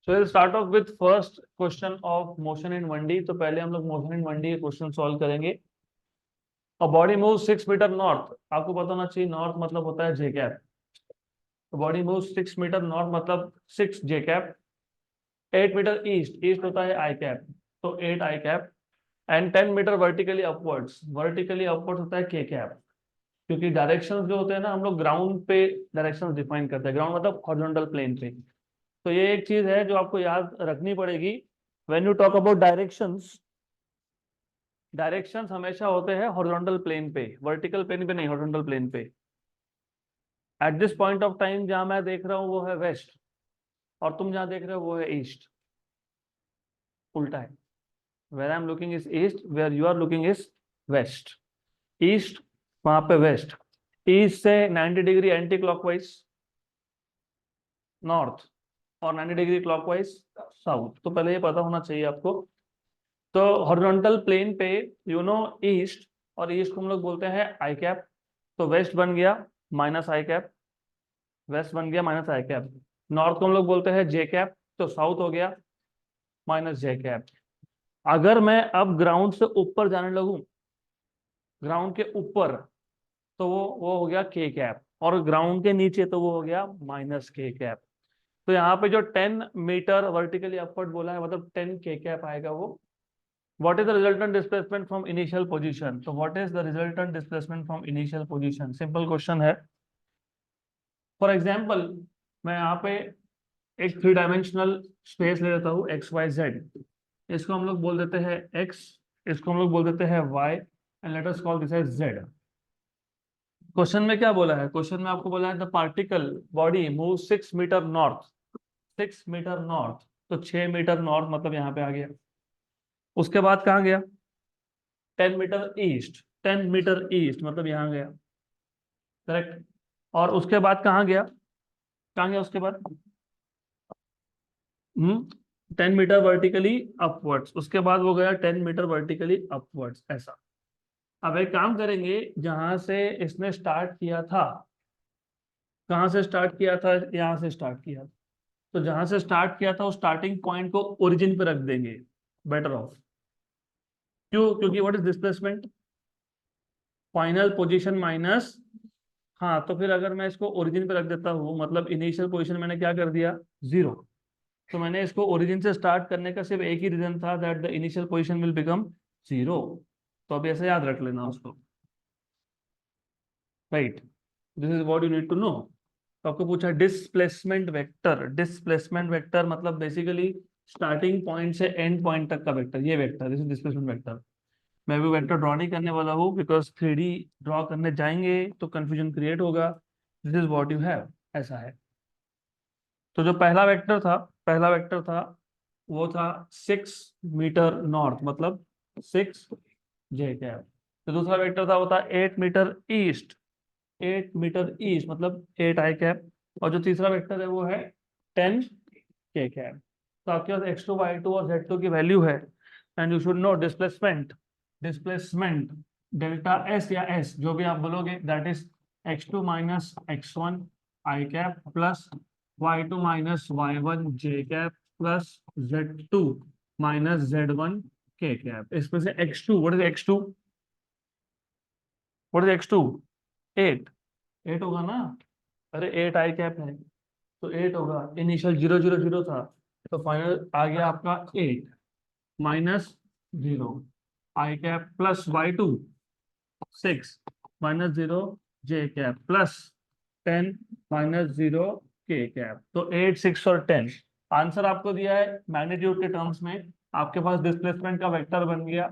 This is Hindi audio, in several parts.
So we'll start off with first question of motion in 1D. तो पहले हम लोग motion in 1D के क्वेश्चन सॉल्व करेंगे. A body moves 6 metre north. आपको पता होना चाहिए नॉर्थ मतलब होता है जे कैप. तो बॉडी मूव 6 मीटर नॉर्थ मतलब 6 J cap. 8 metre east, east होता है आई कैप, तो 8 I cap. And 10 metre vertically upwards, vertically upwards होता है के कैप. क्योंकि डायरेक्शंस जो होते हैं ना, हम लोग ग्राउंड पे डायरेक्शंस डिफाइन करते हैं. ग्राउंड मतलब हॉरिजॉन्टल प्लेन पे. तो ये एक चीज है जो आपको याद रखनी पड़ेगी. When you talk about directions, directions हमेशा होते हैं हॉरिजॉन्टल प्लेन पे, वर्टिकल प्लेन पे नहीं, हॉरिजॉन्टल प्लेन पे. At this point of time जहां मैं देख रहा हूं वो है वेस्ट, और तुम जहां देख रहे हो वो है ईस्ट. उल्टा है. Where I am looking is east, where you are looking is west. East वहां पे वेस्ट. ईस्ट से 90 डिग्री एंटी क्लॉकवाइज नॉर्थ, और 90 डिग्री क्लॉकवाइज साउथ. तो पहले ये पता होना चाहिए आपको. तो हॉरिजॉन्टल प्लेन पे यू नो ईस्ट, और ईस्ट को हम लोग बोलते हैं आई कैप. तो वेस्ट बन गया माइनस आई कैप, वेस्ट बन गया माइनस आई कैप. नॉर्थ को हम लोग बोलते हैं जे कैप, तो साउथ हो गया माइनस जे कैप. अगर मैं अब ग्राउंड से ऊपर जाने लगूं, ग्राउंड के ऊपर, तो वो हो गया के कैप, और ग्राउंड के नीचे तो वो हो गया माइनस के कैप. तो यहाँ पे जो 10 मीटर वर्टिकली अपवर्ड बोला है मतलब 10 के कैप आएगा वो. What is the resultant displacement from initial position. तो what is the resultant displacement from initial position, simple question है. फॉर एग्जांपल मैं यहाँ पे एक 3 डायमेंशनल स्पेस ले लेता हूँ एक्स वाई जेड. इसको हम लोग बोल देते हैं एक्स, इसको हम लोग बोल देते हैं Y, and let us call this as Z. Question में क्या बोला है, क्वेश्चन में आपको बोला है the particle body move 6 metre north. 6 metre north, तो 6 मीटर नॉर्थ मतलब यहाँ पे आ गया. उसके बाद कहाँ गया, 10 मीटर ईस्ट. 10 मीटर ईस्ट मतलब यहाँ गया, करेक्ट. और उसके बाद कहाँ गया उसके बाद, 10 मीटर वर्टिकली अपवर्ड्स. उसके बाद वो गया 10 मीटर वर्टिकली अपवर्ड्स, ऐसा. अब एक काम करेंगे, जहां से इसने स्टार्ट किया था, कहाँ से स्टार्ट किया था, यहाँ से स्टार्ट किया. तो जहां से स्टार्ट किया था उस स्टार्टिंग पॉइंट को ओरिजिन पे रख देंगे, बेटर ऑफ. क्यों, क्योंकि what is displacement, final position minus. हाँ, तो फिर अगर मैं इसको ओरिजिन पे रख देता हूँ, मतलब इनिशियल पोजीशन मैंने क्या कर दिया, 0. तो मैंने इसको ओरिजिन से स्टार्ट करने का सिर्फ एक ही रीजन था, that the initial position will become 0. तो अब ऐसे याद रख लेना उसको, right. This is what you need to know. तो आपको पूछा डिस्प्लेसमेंट वेक्टर. डिस्प्लेसमेंट वेक्टर मतलब बेसिकली स्टार्टिंग पॉइंट से एंड पॉइंट तक का वेक्टर, ये vector, this is displacement vector. मैं भी वेक्टर ड्रॉ नहीं करने वाला हूँ, बिकॉज 3D ड्रॉ करने जाएंगे तो कंफ्यूजन क्रिएट होगा. This is what you have, ऐसा है. तो जो पहला वेक्टर था, पहला वेक्टर था वो था 6 मीटर नॉर्थ मतलब 6 जे कैप. तो दूसरा वेक्टर था वो था 8 मीटर ईस्ट, 8 मीटर ईस्ट मतलब 8 आई कैप. और जो तीसरा वेक्टर है वो है 10 के कैप. तो आपके पास x2 y2 और z2 की वैल्यू है. And you should know displacement, displacement delta S या एस जो भी आप बोलोगे, that is x2 minus x1 I cap plus y2 minus y1 J cap plus z2 minus z1 के कैप. इसमें से x2, what is x2, what is x2, 8. 8 होगा ना, अरे 8 आई कैप है तो 8 होगा. इनिशियल 0 0 0 था, तो फाइनल आ गया आपका 8 माइनस 0 आई कैप प्लस y2 6 माइनस 0 जे कैप प्लस 10 माइनस 0 के कैप. तो 8 6 और 10 आंसर आपको दिया है मैग्नीट्यूड के टर्म्स में. आपके पास डिस्प्लेसमेंट का वेक्टर बन गया.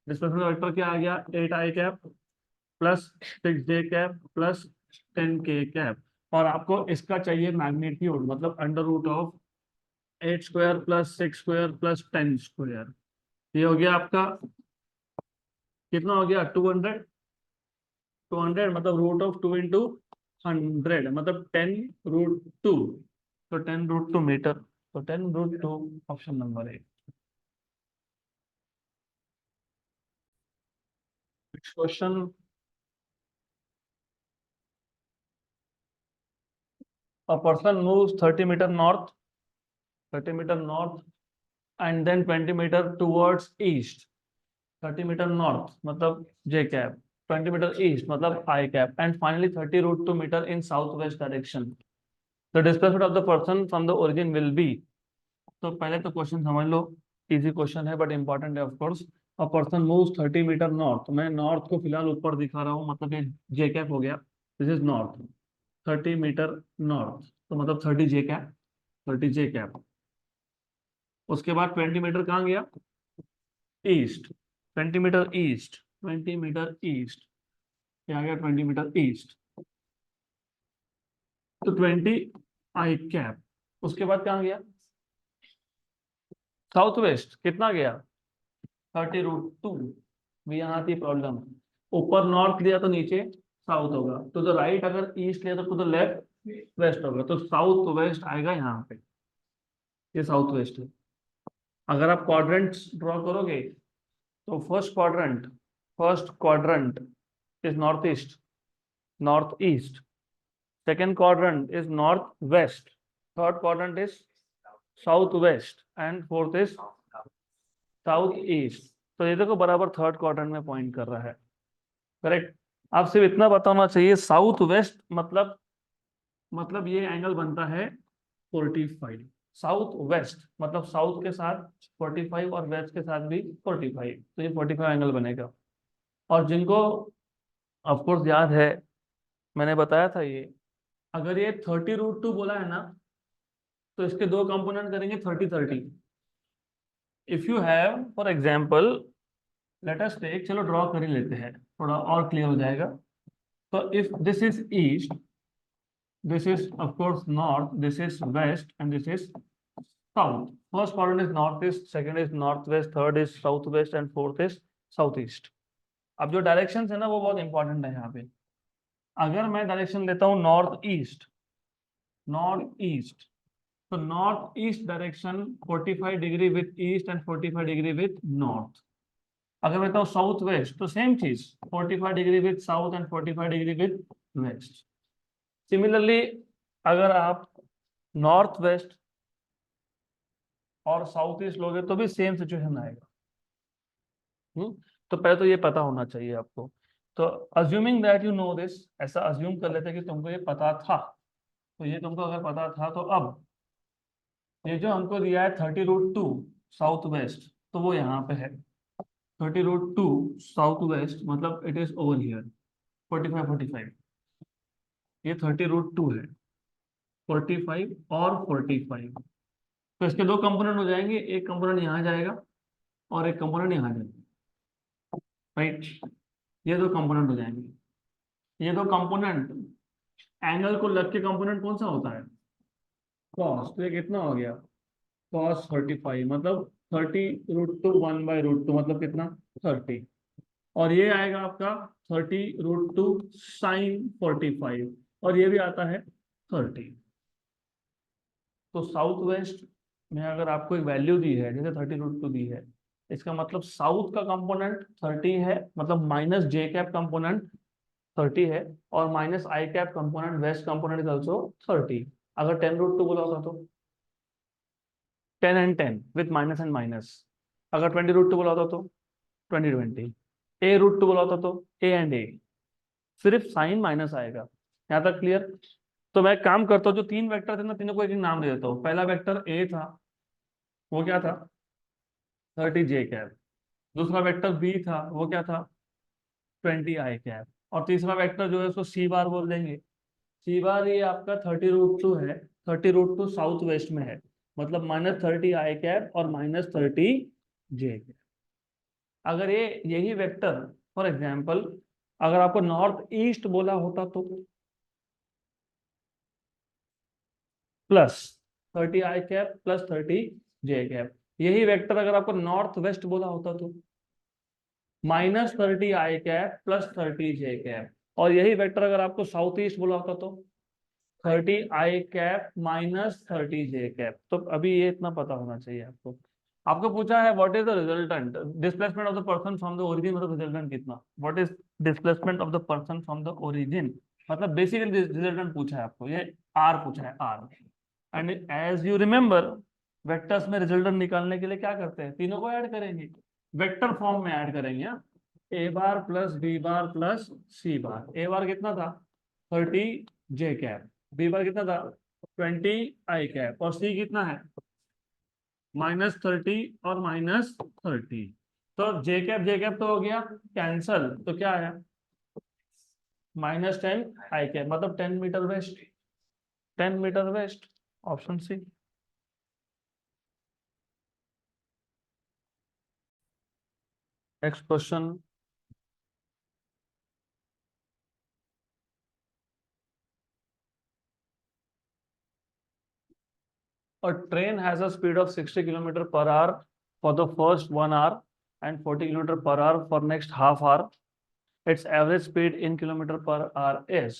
डिस्प्लेसमेंट का वेक्टर क्या आ गया, 8 I cap plus 6 J cap plus 10 K cap. और आपको इसका चाहिए मैग्नीट्यूड, मतलब under root of 8 square plus 6 square plus 10 square. ये हो गया आपका, कितना हो गया, 200. 200 मतलब रूट ऑफ 2 इंटू 100 मतलब 10√2. तो 10√2 मीटर. तो 10√2 option number A. Question, a person moves 30 meter north 30 metre north and then 20 metre towards east, 30 metre north मतलब जे कैप, 20 मीटर ईस्ट मतलब I cap, and finally 30√2 metre in south west direction. The displacement of the person from the origin will be. तो पहले तो क्वेश्चन समझ लो, इजी क्वेश्चन है बट इंपॉर्टेंट है of course. A person moves 30 metre north, मैं नॉर्थ को फिलहाल ऊपर दिखा रहा हूँ, मतलब ये जे कैप हो गया, this is north, 30 metre north तो मतलब 30 जे कैप, 30 जे कैप। उसके बाद 20 मीटर कहाँ गया, east, 20 metre east, 20 metre east, क्या आ गया 20 मीटर ईस्ट, तो 20 आई कैप। उसके बाद कहाँ गया, साउथ वेस्ट, कितना गया 30√2। भी यहाँ थी प्रॉब्लम, ऊपर नॉर्थ लिया तो नीचे साउथ होगा, तो जो राइट अगर ईस्ट लिया तो तो लेफ्ट वेस्ट होगा, तो साउथ वेस्ट आएगा यहाँ पे, ये साउथ वेस्ट है। अगर आप क्वाड्रेंट्स ड्रॉ करोगे तो first quadrant is north east, north east, second quadrant is north west, third quadrant is south west, and fourth is south east. तो ये देखो बराबर थर्ड क्वाड्रेंट में पॉइंट कर रहा है, करेक्ट। आप सिर्फ इतना पता होना चाहिए साउथ वेस्ट मतलब ये एंगल बनता है 45, साउथ वेस्ट मतलब साउथ के साथ 45 और वेस्ट के साथ भी 45, तो ये 45 एंगल बनेगा। और जिनको ऑफकोर्स याद है, मैंने बताया था ये, अगर ये 30√2 बोला है ना, तो इसके दो कंपोनेंट करेंगे 30-30। If you have for example, let us take, चलो ड्रॉ कर ही लेते हैं थोड़ा और क्लियर हो जाएगा। तो if this is east, this is of course north, this is west, and this is south. First quadrant is northeast, second is northwest, third is southwest, and fourth is southeast. अब जो डायरेक्शन है ना वो बहुत इंपॉर्टेंट है यहाँ पे। अगर मैं डायरेक्शन लेता हूँ नॉर्थ ईस्ट, तो north east direction 45 degree with east and 45 degree with north. अगर मैं लेता हूँ साउथ वेस्ट तो सेम चीज, 45 degree with south and 45 degree with west. Similarly अगर आप नॉर्थ वेस्ट और साउथ ईस्ट लोगे तो भी सेम सिचुएशन आएगा। तो पहले तो ये पता होना चाहिए आपको। तो assuming that you know this, ऐसा अज्यूम कर लेते कि तुमको ये पता था, तो ये तुमको अगर पता था तो अब ये जो हमको दिया है 30√2 साउथ वेस्ट, तो वो यहाँ पे है 30√2 साउथ वेस्ट, मतलब इट इज ओवर हियर 45 ये 30√2 है, 45 और 45। तो इसके दो कंपोनेंट हो जाएंगे, एक कंपोनेंट यहाँ जाएगा और एक कंपोनेंट यहाँ जाएगा, राइट। ये दो कंपोनेंट हो जाएंगे। ये दो कंपोनेंट, एंगल को लग के कंपोनेंट कौन सा होता है, कॉस, तो ये कितना हो गया कॉस 45, मतलब 30√2 1/√2 मतलब कितना 30। और ये आएगा आपका 30√2 साइन 45, और ये भी आता है 30। तो साउथ वेस्ट में अगर आपको एक वैल्यू दी है जैसे 30√2 दी है, इसका मतलब साउथ का कंपोनेंट 30 है, मतलब माइनस जे कैप कंपोनेंट 30 है, और minus I cap component west component is also 30। अगर 10√2 बोला होता तो 10 and 10 with minus and minus. अगर 20√2 बोला होता तो 20-20। A√2 बोला होता तो A एंड A, सिर्फ साइन माइनस आएगा। यहाँ तक क्लियर। तो मैं काम करता हूँ, जो तीन वेक्टर थे ना, तीनों को एक एक नाम दे देता हूँ। पहला वेक्टर A था, वो क्या था 30 जे कैप। दूसरा वेक्टर B था, वो क्या था 20 आई कैप। और तीसरा वेक्टर जो है उसको C बार बोल देंगे। C बार ये आपका 30√2 है, 30√2 साउथ वेस्ट में है, मतलब -30 आई कैप और -30 जे कैप। अगर ये यही वेक्टर फॉर एग्जाम्पल अगर आपको नॉर्थ ईस्ट बोला होता तो +30 आई कैप +30 जे कैप। यही वेक्टर अगर आपको नॉर्थ वेस्ट बोला होता तो -30 आई कैप +30 जे कैप। और यही वेक्टर अगर आपको साउथ ईस्ट बोला होता तो 30 आई कैप -30 जे कैप। तो अभी ये इतना पता होना चाहिए आपको। आपको पूछा है what is the resultant displacement of the person from the origin, मतलब रिजल्टेंट कितना, what is displacement of the person from the origin, मतलब बेसिकली रिजल्टेंट पूछा है आपको, ये आर पूछा है, R. And as you remember vectors में रिजल्टेंट निकालने के लिए क्या करते हैं, तीनों को ऐड करेंगे, वेक्टर फॉर्म में ऐड करेंगे। हाँ, ए बार प्लस बी बार प्लस सी बार। ए बार कितना था 30 जे कैप, बी बार कितना था 20 आई कैप, और सी कितना है -30 और -30। तो जे कैप तो हो गया कैंसल, तो क्या है -10 आई कैप, मतलब 10 metre west, 10 metre west, option C. Next question. A train has a speed of 60 kilometer per hour for the first 1 hour and 40 kilometer per hour for next half hour. Its average speed in kilometer per hour is।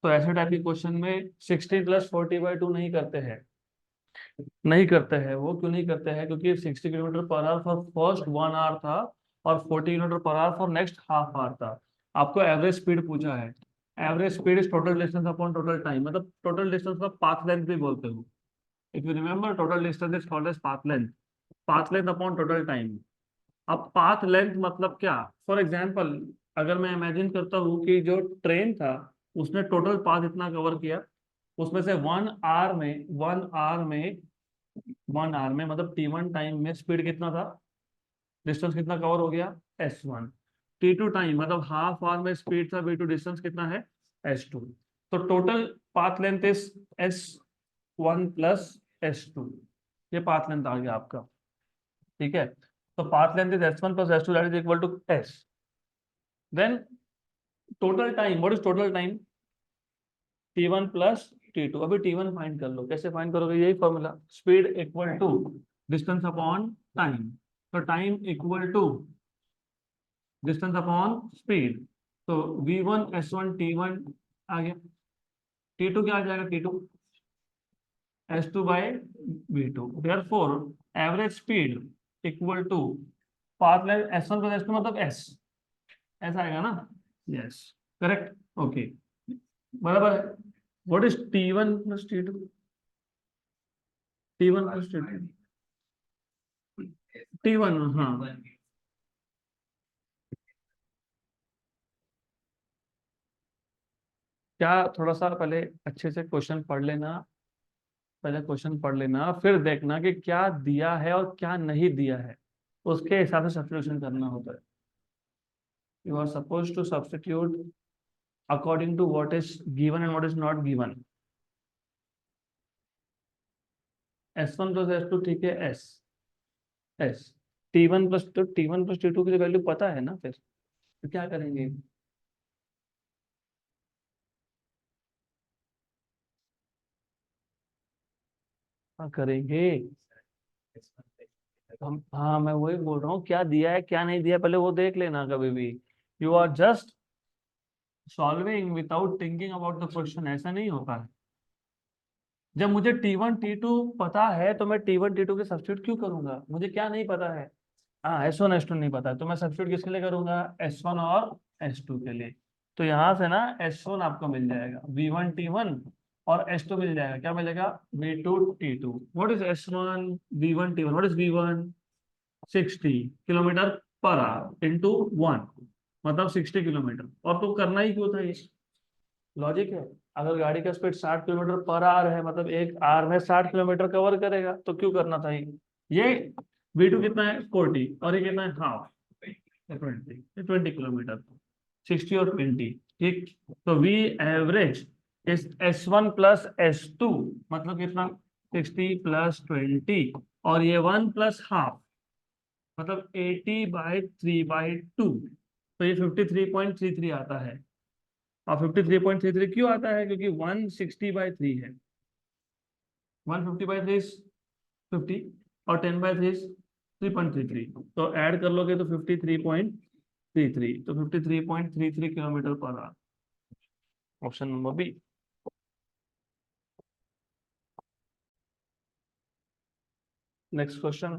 तो ऐसे टाइप के क्वेश्चन में 60 + 40/2 नहीं करते हैं, नहीं करते हैं। वो क्यों नहीं करते हैं, क्योंकि 60 kilometre per hour for first 1 our था और 40 kilometre per hour for next half hour था। आपको एवरेज स्पीड पूछा है। Average speed is total distance upon total time, मतलब टोटल डिस्टेंस का पाथ लेंथ भी बोलते हो। If you remember, total distance is called as path length, path length upon total time. अब पाथ लेंथ मतलब क्या, फॉर एग्जाम्पल अगर मैं इमेजिन करता हूँ कि जो ट्रेन था उसने टोटल पाथ इतना कवर किया, उसमें से 1 आवर में 1 आवर में मतलब T1 टाइम में स्पीड कितना था, डिस्टेंस कितना कवर हो गया S1। T2 टाइम मतलब हाफ आवर में स्पीड था V2, डिस्टेंस कितना है S2। तो total path length is S1 + S2, ये पाथ लेंथ आ गया आपका। ठीक है, तो path length is S1 + S2 that is equal to S। Then total time, what is total time, T1 + T2। अभी T1 फाइंड कर लो, कैसे फाइंड करोगे, यही formula, speed equal to distance upon time. तो time equal to distance upon speed. तो V1 S1 T1 आ गया, T2 क्या आ जाएगा, T2 S2/V2। Therefore average speed equal to path length S1 + S2 मतलब S, ऐसा आएगा ना। यस, करेक्ट, ओके, बराबर है। What is T1 + T2, T1 + T2, T1, हाँ। क्या, थोड़ा सा पहले अच्छे से क्वेश्चन पढ़ लेना, पहले क्वेश्चन पढ़ लेना, फिर देखना कि क्या दिया है और क्या नहीं दिया है, उसके हिसाब से सब्स्टिट्यूशन करना होता है। You are suppose to substitute according to what is given and what is not given. S1 + S2 ठीक है, S T1 + T2 की वैल्यू पता है ना, फिर तो क्या करेंगे, क्या करेंगे हम। हाँ, मैं वही बोल रहा हूँ, क्या दिया है क्या नहीं दिया पहले वो देख लेना कभी भी। You are just solving without thinking about the question, ऐसा नहीं होता है। जब मुझे T1 T2 पता है तो मैं T1 T2 के सब्स्टिट्यूट क्यों करूंगा, मुझे क्या नहीं पता है। हाँ, S1 S2 नहीं पता है, तो मैं सब्स्टिट्यूट किसके लिए करूंगा, S1 और S2 के लिए। तो यहाँ से ना S1 आपको मिल जाएगा V1 T1, और S2 मिल जाएगा, क्या मिलेगा V2 T2। What is S1 V1 T1, what is V1, 60 kilometre per our into 1, मतलब 60 किलोमीटर। और तो करना ही क्यों था ये, लॉजिक है। अगर गाड़ी का स्पीड 60 किलोमीटर पर आवर है, मतलब एक आवर में 60 किलोमीटर कवर करेगा, तो क्यों करना था ये V2 कितना है 40, और ये कितना है हाफ, 20 किलोमीटर, 60 और 20। ठीक, तो V एवरेज इस S1 + S2, मतलब कितना 60 + 20, और ये 1 + हाफ, मतलब 80/3/2, तो ये 53.33 आता है। और 53.33 क्यों आता है, क्योंकि 160/3 है, 150/3 50, और 10/3 3.33, तो ऐड कर लोगे तो 53.33, तो 53.33 kilometre per hour, option number B. Next question,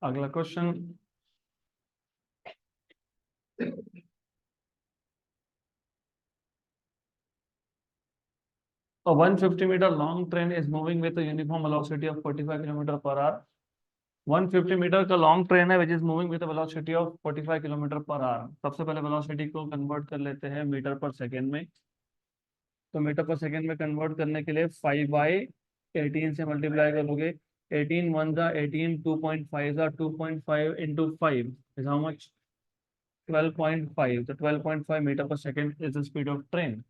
अगला question. A 150-meter long train is moving with a uniform velocity of 45 km per hour. 150 metre का लॉन्ग ट्रेन है which is moving with velocity of 45 kilometre per our. सबसे पहले वेलोसिटी को कन्वर्ट कर लेते हैं मीटर पर सेकेंड में। तो मीटर पर सेकेंड में कन्वर्ट करने के लिए 5/18 से मल्टीप्लाई करोगे। 18 1 जा 18, 2.5 जा 2.5 into 5 is how much? 12.5. So 12.5 meter per second is the speed of train.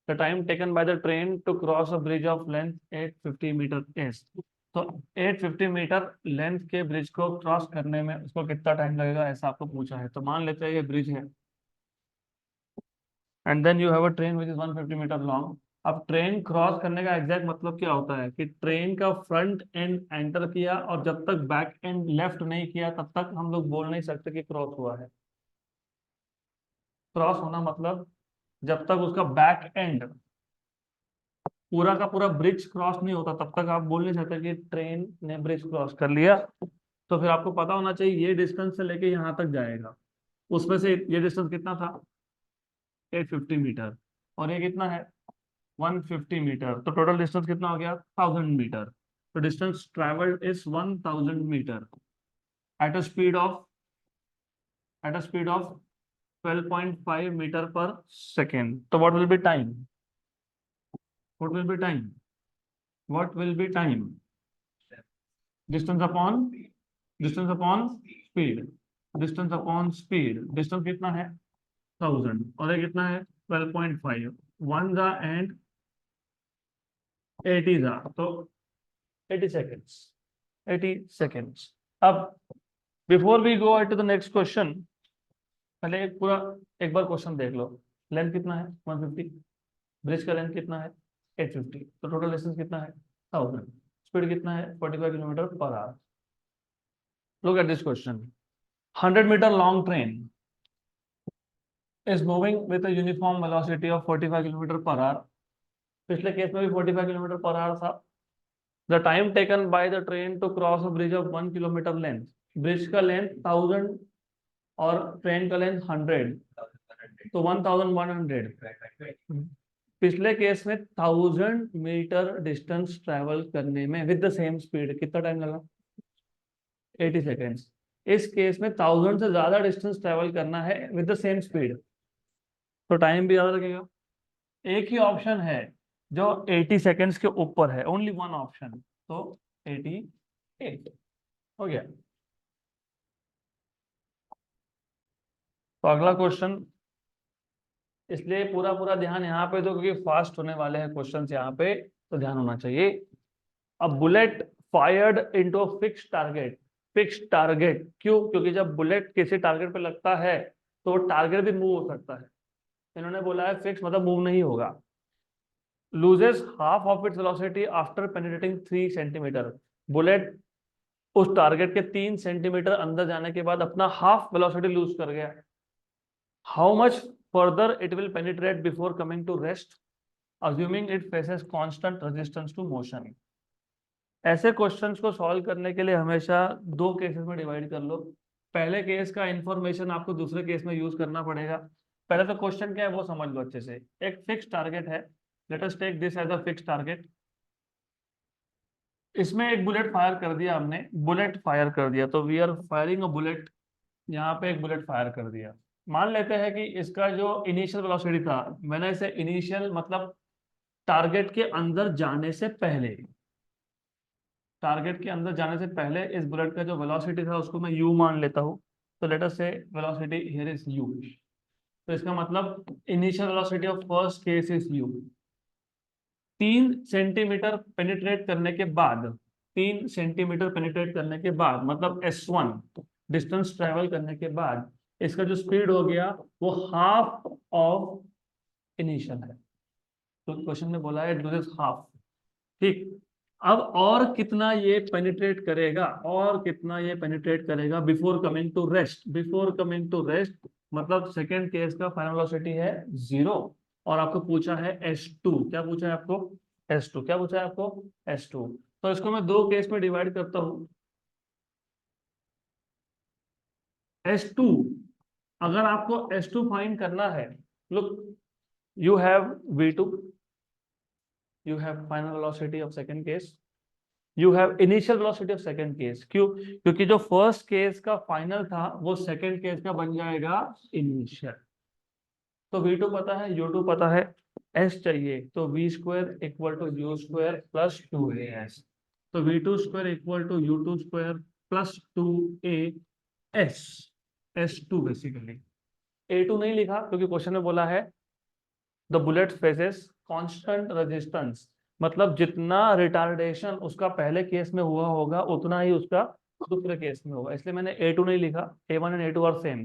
The time taken by the train to cross a bridge of length 850 meter is. तो 850 मीटर लेंथ के ब्रिज को क्रॉस करने में उसको कितना टाइम लगेगा ऐसा आपको पूछा है। तो मान लेते हैं ये ब्रिज है and then you have a train which is 150 metre long. अब ट्रेन क्रॉस करने का एग्जैक्ट मतलब क्या होता है कि ट्रेन का फ्रंट एंड एंटर किया और जब तक बैक एंड लेफ्ट नहीं किया तब तक हम लोग बोल नहीं सकते कि क्रॉस हुआ है। क्रॉस होना मतलब जब तक उसका बैक एंड पूरा का पूरा ब्रिज क्रॉस नहीं होता तब तक आप बोल नहीं सकते कि ट्रेन ने ब्रिज क्रॉस कर लिया। तो फिर आपको पता होना चाहिए ये डिस्टेंस से लेके यहाँ तक जाएगा, उसमें से ये डिस्टेंस कितना था 850 मीटर और ये कितना है 150 मीटर। तो टोटल डिस्टेंस कितना हो गया 1000 मीटर। तो distance travelled is 1000 metre at a speed of 12.5 metre per second. तो what will be time? What will be time? What will be time? Distance upon speed. Distance upon speed. Distance कितना है 1000 और ये कितना है 12.5। 1 जा एंड 80 जा तो 80 सेकेंड्स। 80 सेकेंड्स। अब before we go to the next question पहले एक बार क्वेश्चन देख लो। लेंथ कितना है 150, ब्रिज का लेंथ कितना है 850, तो टोटल डिस्टेंस कितना है 1000, स्पीड कितना है 45 kilometre per hour. Look at this question. 100 metre long train is moving with a uniform velocity of 45 kilometre per hour. पिछले केस में भी 45 किलोमीटर पर आवर था। The time taken by the train to cross a bridge of 1 kilometre length. Bridge का लेंथ 1000 और ट्रेन का लेंथ 100 तो 1100। पिछले केस में 1000 मीटर डिस्टेंस ट्रेवल करने में विद द सेम स्पीड कितना टाइम लगा 80 सेकेंड्स। इस केस में 1000 से ज्यादा डिस्टेंस ट्रेवल करना है विद द सेम स्पीड तो टाइम भी ज्यादा लगेगा। एक ही ऑप्शन है जो 80 सेकेंड्स के ऊपर है, ओनली वन ऑप्शन, तो 88 हो गया। तो अगला क्वेश्चन, इसलिए पूरा पूरा ध्यान यहाँ पे दो क्योंकि फास्ट होने वाले हैं क्वेश्चन यहाँ पे, तो ध्यान होना चाहिए। अब bullet fired into fix target. Fix target क्यों? क्योंकि जब बुलेट किसी टारगेट पे लगता है तो टारगेट भी मूव हो सकता है। इन्होंने बोला है फिक्स मतलब मूव नहीं होगा। Loses half of its velocity after penetrating 3 centimetre. Bullet उस टारगेट के 3 सेंटीमीटर अंदर जाने के बाद अपना हाफ वेलोसिटी लूज कर गया। How much further it will penetrate before coming to rest assuming it faces constant resistance to motion. ऐसे क्वेश्चंस को सॉल्व करने के लिए हमेशा दो केसेस में डिवाइड कर लो। पहले केस का इंफॉर्मेशन आपको दूसरे केस में यूज करना पड़ेगा। पहले तो क्वेश्चन क्या है वो समझ लो अच्छे से। एक फिक्स टारगेट है, let us take this as a fix target. इसमें एक बुलेट फायर कर दिया हमने, बुलेट फायर कर दिया, तो we are firing a bullet. यहाँ पे एक बुलेट फायर कर दिया। मान लेते हैं कि इसका जो इनिशियल वेलोसिटी था, मैंने इसे इनिशियल मतलब टारगेट के अंदर जाने से पहले, टारगेट के अंदर जाने से पहले इस बुलेट का जो वेलोसिटी था उसको मैं u मान लेता हूँ। तो लेट अस से वेलोसिटी हियर इज u। तो इसका मतलब initial velocity of first case is u। 3 centimetre penetrate करने के बाद, 3 सेंटीमीटर पेनिट्रेट करने के बाद मतलब s1 डिस्टेंस ट्रेवल करने के बाद इसका जो स्पीड हो गया वो हाफ ऑफ इनिशियल है। तो क्वेश्चन में बोला है इट लूजेस हाफ। ठीक, अब और कितना ये पेनिट्रेट करेगा, और कितना ये पेनिट्रेट करेगा before coming to rest. Before coming to rest मतलब सेकेंड केस का फाइनल वेलोसिटी है 0 और आपको पूछा है s2। क्या पूछा है आपको? s2। क्या पूछा है आपको? s2। तो इसको मैं दो केस में डिवाइड करता हूं। s2, अगर आपको s2 फाइंड करना है, look you have v2, you have final velocity of second case, you have initial velocity of second case. क्यों? क्योंकि जो फर्स्ट केस का फाइनल था वो सेकंड केस का बन जाएगा इनिशियल। तो v2 पता है, u2 पता है, s चाहिए तो v square equal to u square plus 2as। तो v2 square equal to u2 square plus 2as, s2 basically. a2 नहीं लिखा क्योंकि क्वेश्चन में बोला है the bullet faces constant resistance, मतलब जितना रिटार्डेशन उसका पहले केस में हुआ होगा उतना ही उसका दूसरे केस में होगा, इसलिए मैंने a2 नहीं लिखा। a1 and a2 are same.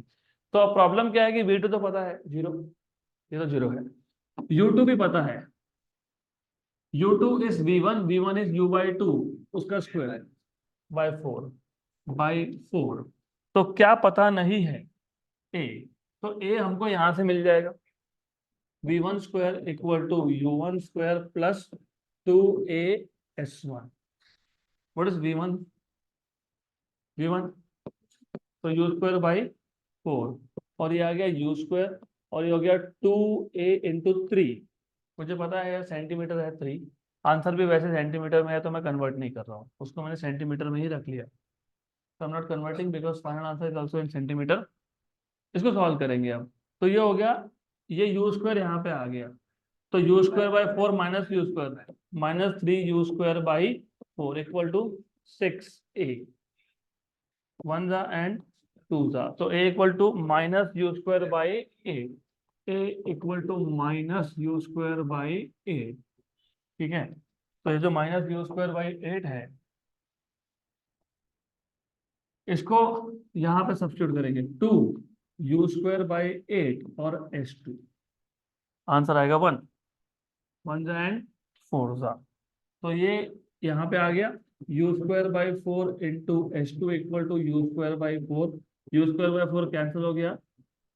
तो अब प्रॉब्लम क्या है कि v2 तो पता है 0, ये तो 0 है। u2 भी पता है, u2 is v1, v1 is u by 2, उसका स्क्वायर बाय 4। तो क्या पता नहीं है? a। तो a हमको यहां से मिल जाएगा, v1 square equal to u1 square plus 2as1। What is v1? v1 तो u स्क्वायर बाई 4, और ये आ गया u स्क्वायर, और ये हो गया 2a इंटू 3। मुझे पता है सेंटीमीटर है 3, आंसर भी वैसे सेंटीमीटर में है तो मैं कन्वर्ट नहीं कर रहा हूँ, उसको मैंने सेंटीमीटर में ही रख लिया। तो I am not converting because final answer is also in centimetre. इसको सॉल्व करेंगे अब। तो ये हो गया, ये यू स्क्वायर यहाँ पे आ गया, तो u square by 4 minus u square minus 3u square by 4 equal to 6a। 1 जा एंड 2 जा, तो a equal to minus u square by a equal to minus u square by a। ठीक है, तो ये जो माइनस यू स्क्वायर बाई 8 है इसको यहाँ पे सब्स्टिट्यूट करेंगे, 2u स्क्वायर बाई 8 और s2, आंसर आएगा 1 जा एंड 4 जा। तो ये यहाँ पे आ गया u square by 4 into s2 equal to u square by 4, u square by 4 cancel हो गया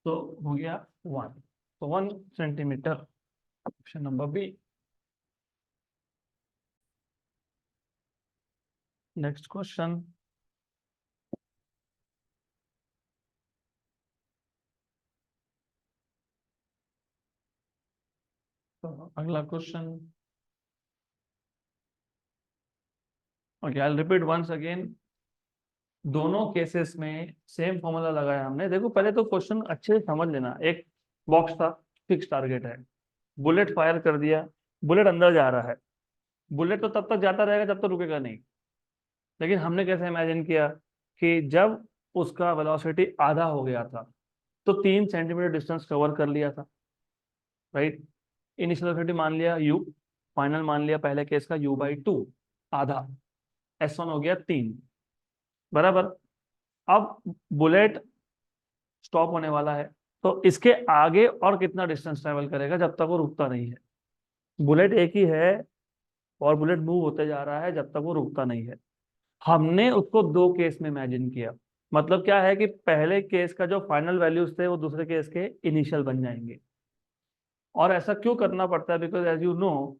तो हो गया 1, तो 1 centimetre. Option number B. Next question, तो अगला question, okay I will repeat once again. दोनों केसेस में सेम फॉर्मूला लगाया हमने। देखो पहले तो क्वेश्चन अच्छे से समझ लेना। एक बॉक्स था, फिक्स टारगेट है, बुलेट फायर कर दिया, बुलेट अंदर जा रहा है। बुलेट तो तब तक जाता रहेगा जब तक रुकेगा नहीं, लेकिन हमने कैसे इमेजिन किया कि जब उसका वेलोसिटी आधा हो गया था तो 3 सेंटीमीटर डिस्टेंस कवर कर लिया था, राइट। इनिशियल वेलोसिटी मान लिया u, फाइनल मान लिया पहले केस का u बाई 2, आधा, s1 हो गया 3, बराबर। अब बुलेट स्टॉप होने वाला है, तो इसके आगे और कितना डिस्टेंस ट्रेवल करेगा जब तक वो रुकता नहीं है। बुलेट एक ही है और बुलेट मूव होते जा रहा है जब तक वो रुकता नहीं है। हमने उसको 2 केस में इमेजिन किया, मतलब क्या है कि पहले केस का जो फाइनल वैल्यूज थे वो दूसरे केस के इनिशियल बन जाएंगे। और ऐसा क्यों करना पड़ता है? बिकॉज एज यू नो,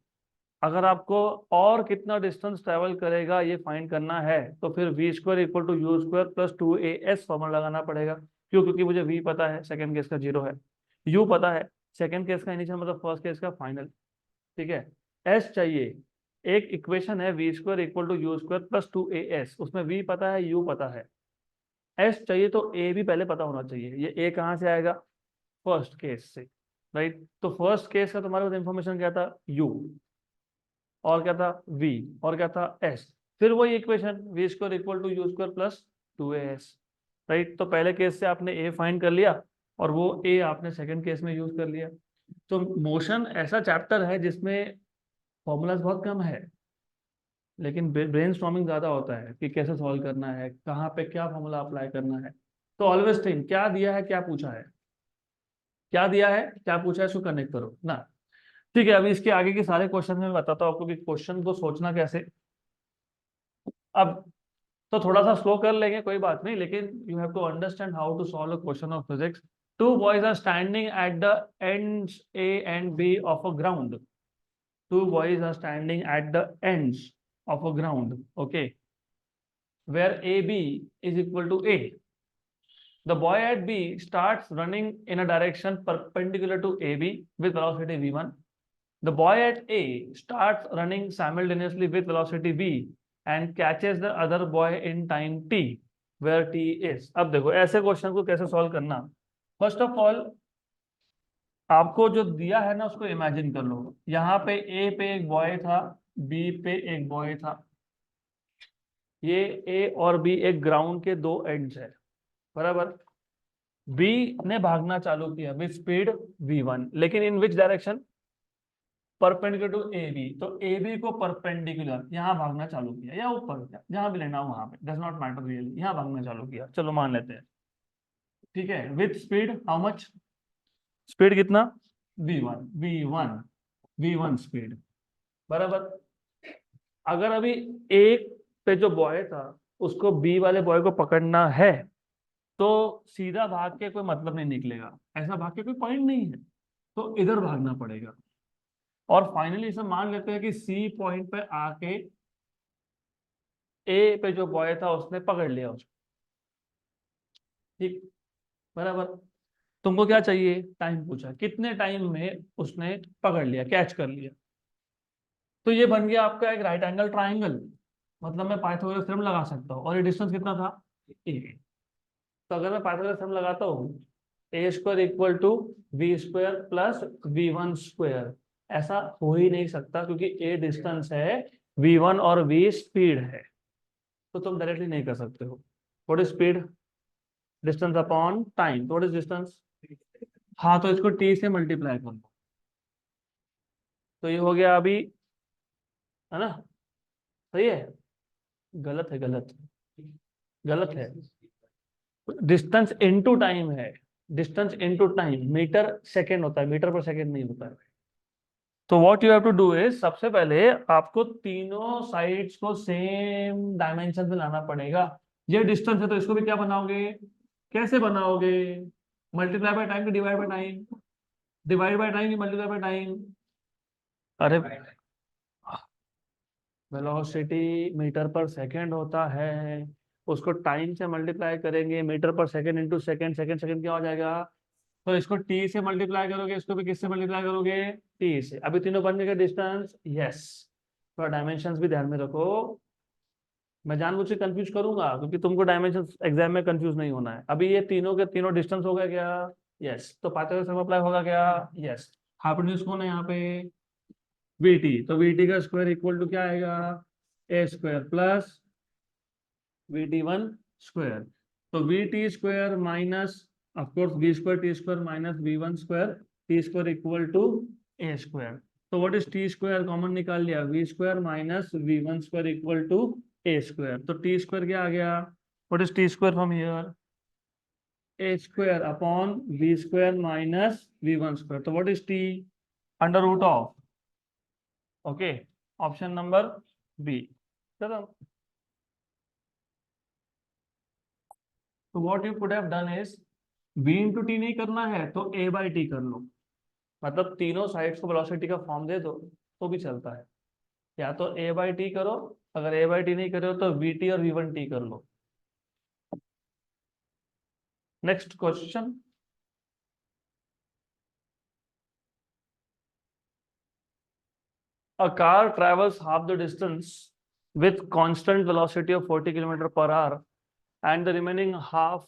अगर आपको और कितना डिस्टेंस ट्रेवल करेगा ये फाइंड करना है तो फिर v square equal to u square plus 2as formula लगाना पड़ेगा। क्यों? क्योंकि मुझे v पता है, सेकंड केस का 0 है, u पता है, सेकंड केस का इनिशियल मतलब फर्स्ट केस का फाइनल, ठीक है। s चाहिए, एक इक्वेशन है v square equal to u square plus 2as, उसमें v पता है, u पता है। s चाहिए तो a भी पहले पता होना चाहिए। ये a कहाँ से आएगा? फर्स्ट केस से, राइट। तो फर्स्ट केस का तुम्हारे पास इंफॉर्मेशन क्या था? u, और क्या था? v, और क्या था? s। फिर वही equation v square equal to u square plus 2as, right. तो पहले केस से आपने a फाइंड कर लिया और वो a आपने सेकंड केस में यूज कर लिया। तो मोशन ऐसा चैप्टर है जिसमें फॉर्मूलाज बहुत कम है, लेकिन ब्रेनस्टॉर्मिंग ज्यादा होता है कि कैसे सॉल्व करना है, कहाँ पे क्या फॉर्मूला अप्लाई करना है। तो ऑलवेज थिंक क्या दिया है, क्या पूछा है, क्या दिया है, क्या पूछा है, इसको कनेक्ट करो ना। ठीक है, अभी इसके आगे के सारे क्वेश्चन में बताता हूँ आपको कि क्वेश्चन को सोचना कैसे। अब तो थोड़ा सा स्लो कर लेंगे, कोई बात नहीं, लेकिन you have to understand how to solve a question of physics. Two boys are standing at the ends A and B of a ground. Two boys are standing at the ends of a ground, okay, where AB is equal to A. The boy at B starts running in a direction perpendicular to AB with velocity v1. The boy at A start running simultaneously with velocity v and catches the other boy in time t where t is. अब देखो ऐसे क्वेश्चन को कैसे सॉल्व करना। फर्स्ट ऑफ ऑल आपको जो दिया है ना उसको इमेजिन कर लो। यहाँ पे ए पे एक बॉय था, बी पे एक बॉय था, ये ए और बी एक ग्राउंड के दो एंड्स है, बराबर। बी ने भागना चालू किया विद स्पीड v1, लेकिन in which direction, perpendicular to A B. तो ए बी को परपेंडिकुलर यहाँ भागना चालू किया, या ऊपर जहां भी लेना हो वहां पे, डज नॉट मैटर रियली, यहाँ भागना चालू किया, चलो मान लेते हैं, ठीक है। With speed how much, speed कितना, v1, v1 स्पीड, बराबर। अगर अभी एक पे जो बॉय था उसको बी वाले बॉय को पकड़ना है तो सीधा भाग के कोई मतलब नहीं निकलेगा, ऐसा भाग के कोई पॉइंट नहीं है, तो इधर भागना पड़ेगा। और फाइनली इसे मान लेते हैं कि सी पॉइंट पे आके ए पे जो बॉय था उसने पकड़ लिया उसको, ठीक, बराबर। तुमको क्या चाहिए, टाइम पूछा, कितने टाइम में उसने पकड़ लिया, कैच कर लिया। तो ये बन गया आपका एक राइट एंगल ट्राइंगल, मतलब मैं पाइथागोरस थ्योरम लगा सकता हूँ। और ये डिस्टेंस कितना था, ए। तो अगर मैं पाइथागोरस थ्योरम लगाता हूँ, A square equal to V square plus v1 square, ऐसा हो ही नहीं सकता क्योंकि ए डिस्टेंस है, v1 और v स्पीड है, तो तुम डायरेक्टली नहीं कर सकते हो। What is speed, distance upon time, what is distance, हाँ तो इसको t से मल्टीप्लाई कर दो, तो ये हो गया अभी, है ना, सही है, गलत है, गलत, गलत है, डिस्टेंस इनटू टाइम है, distance into time, metre second होता है, मीटर पर सेकेंड नहीं होता है। तो what you have to do is, सबसे पहले आपको तीनों साइड्स को सेम डायमेंशन में लाना पड़ेगा। ये डिस्टेंस है तो इसको भी क्या बनाओगे, कैसे बनाओगे, मल्टीप्लाई बाय टाइम कि divide by time, divide by time कि मल्टीप्लाई बाय टाइम, अरे वेलोसिटी मीटर पर सेकंड होता है, उसको टाइम से मल्टीप्लाई करेंगे, मीटर पर second into second, second second क्या हो जाएगा, तो इसको टी से मल्टीप्लाई करोगे, इसको भी किससे मल्टीप्लाई करोगे, टी से। अभी तीनों बनने का डिस्टेंस, यस, थोड़ा डायमेंशंस भी ध्यान में रखो, मैं जानबूझ के कंफ्यूज करूंगा क्योंकि तुमको डायमेंशंस एग्जाम में कंफ्यूज नहीं होना है। अभी ये तीनों के तीनों डिस्टेंस हो गया क्या, यस, तो पाइथागोरस थ्योरम अप्लाई होगा क्या, यस। हाइपोटेन्यूज कौन है यहाँ पे, वीटी, तो वीटी का स्क्वायर इक्वल टू क्या आएगा, A square plus vt1 square, तो vt square minus of course v square T square minus v1 square T square equal to A square. तो what is T square, common निकाल लिया, v square minus v1 square equal to A square. तो टी स्क्वायर क्या आ गया, what is T square from here, A square upon v square minus v1 square. तो what is T, under root of, okay, option number B. चलो, तो what you could have done is, v into t नहीं करना है तो a बाई टी कर लो, मतलब तीनों साइड्स को वेलोसिटी का फॉर्म दे दो तो भी चलता है। या तो a बाई टी करो, अगर a बाई टी नहीं करो तो vt और v1 टी कर लो। Next question, a car travels half the distance with constant velocity of 40 km per hour and the remaining half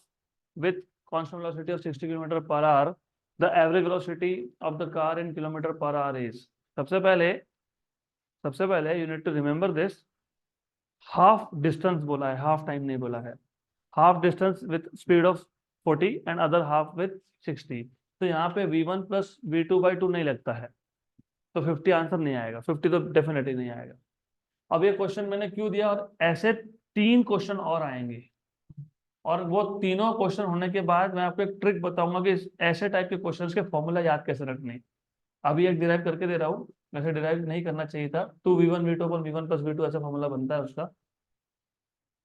with constant velocity of 60 km per hour. The average velocity of the car in kilometer per hour is, सबसे पहले you need to remember this, half distance बोला है, हाफ टाइम नहीं बोला है, half distance with speed of 40 and other half with 60। तो यहाँ पे v1 प्लस v2 बाई 2 नहीं लगता है, तो 50 आंसर नहीं आएगा, 50 तो डेफिनेटली नहीं आएगा। अब ये क्वेश्चन मैंने क्यों दिया, और ऐसे 3 क्वेश्चन और आएंगे, और वो तीनों क्वेश्चन होने के बाद मैं आपको एक ट्रिक बताऊंगा कि ऐसे टाइप के क्वेश्चंस के फॉर्मूला याद कैसे रखने। अभी एक डिराइव करके दे रहा हूँ, वैसे डिराइव नहीं करना चाहिए था, 2v1 v2 अपन v1 प्लस v2 ऐसा फॉर्मूला बनता है उसका।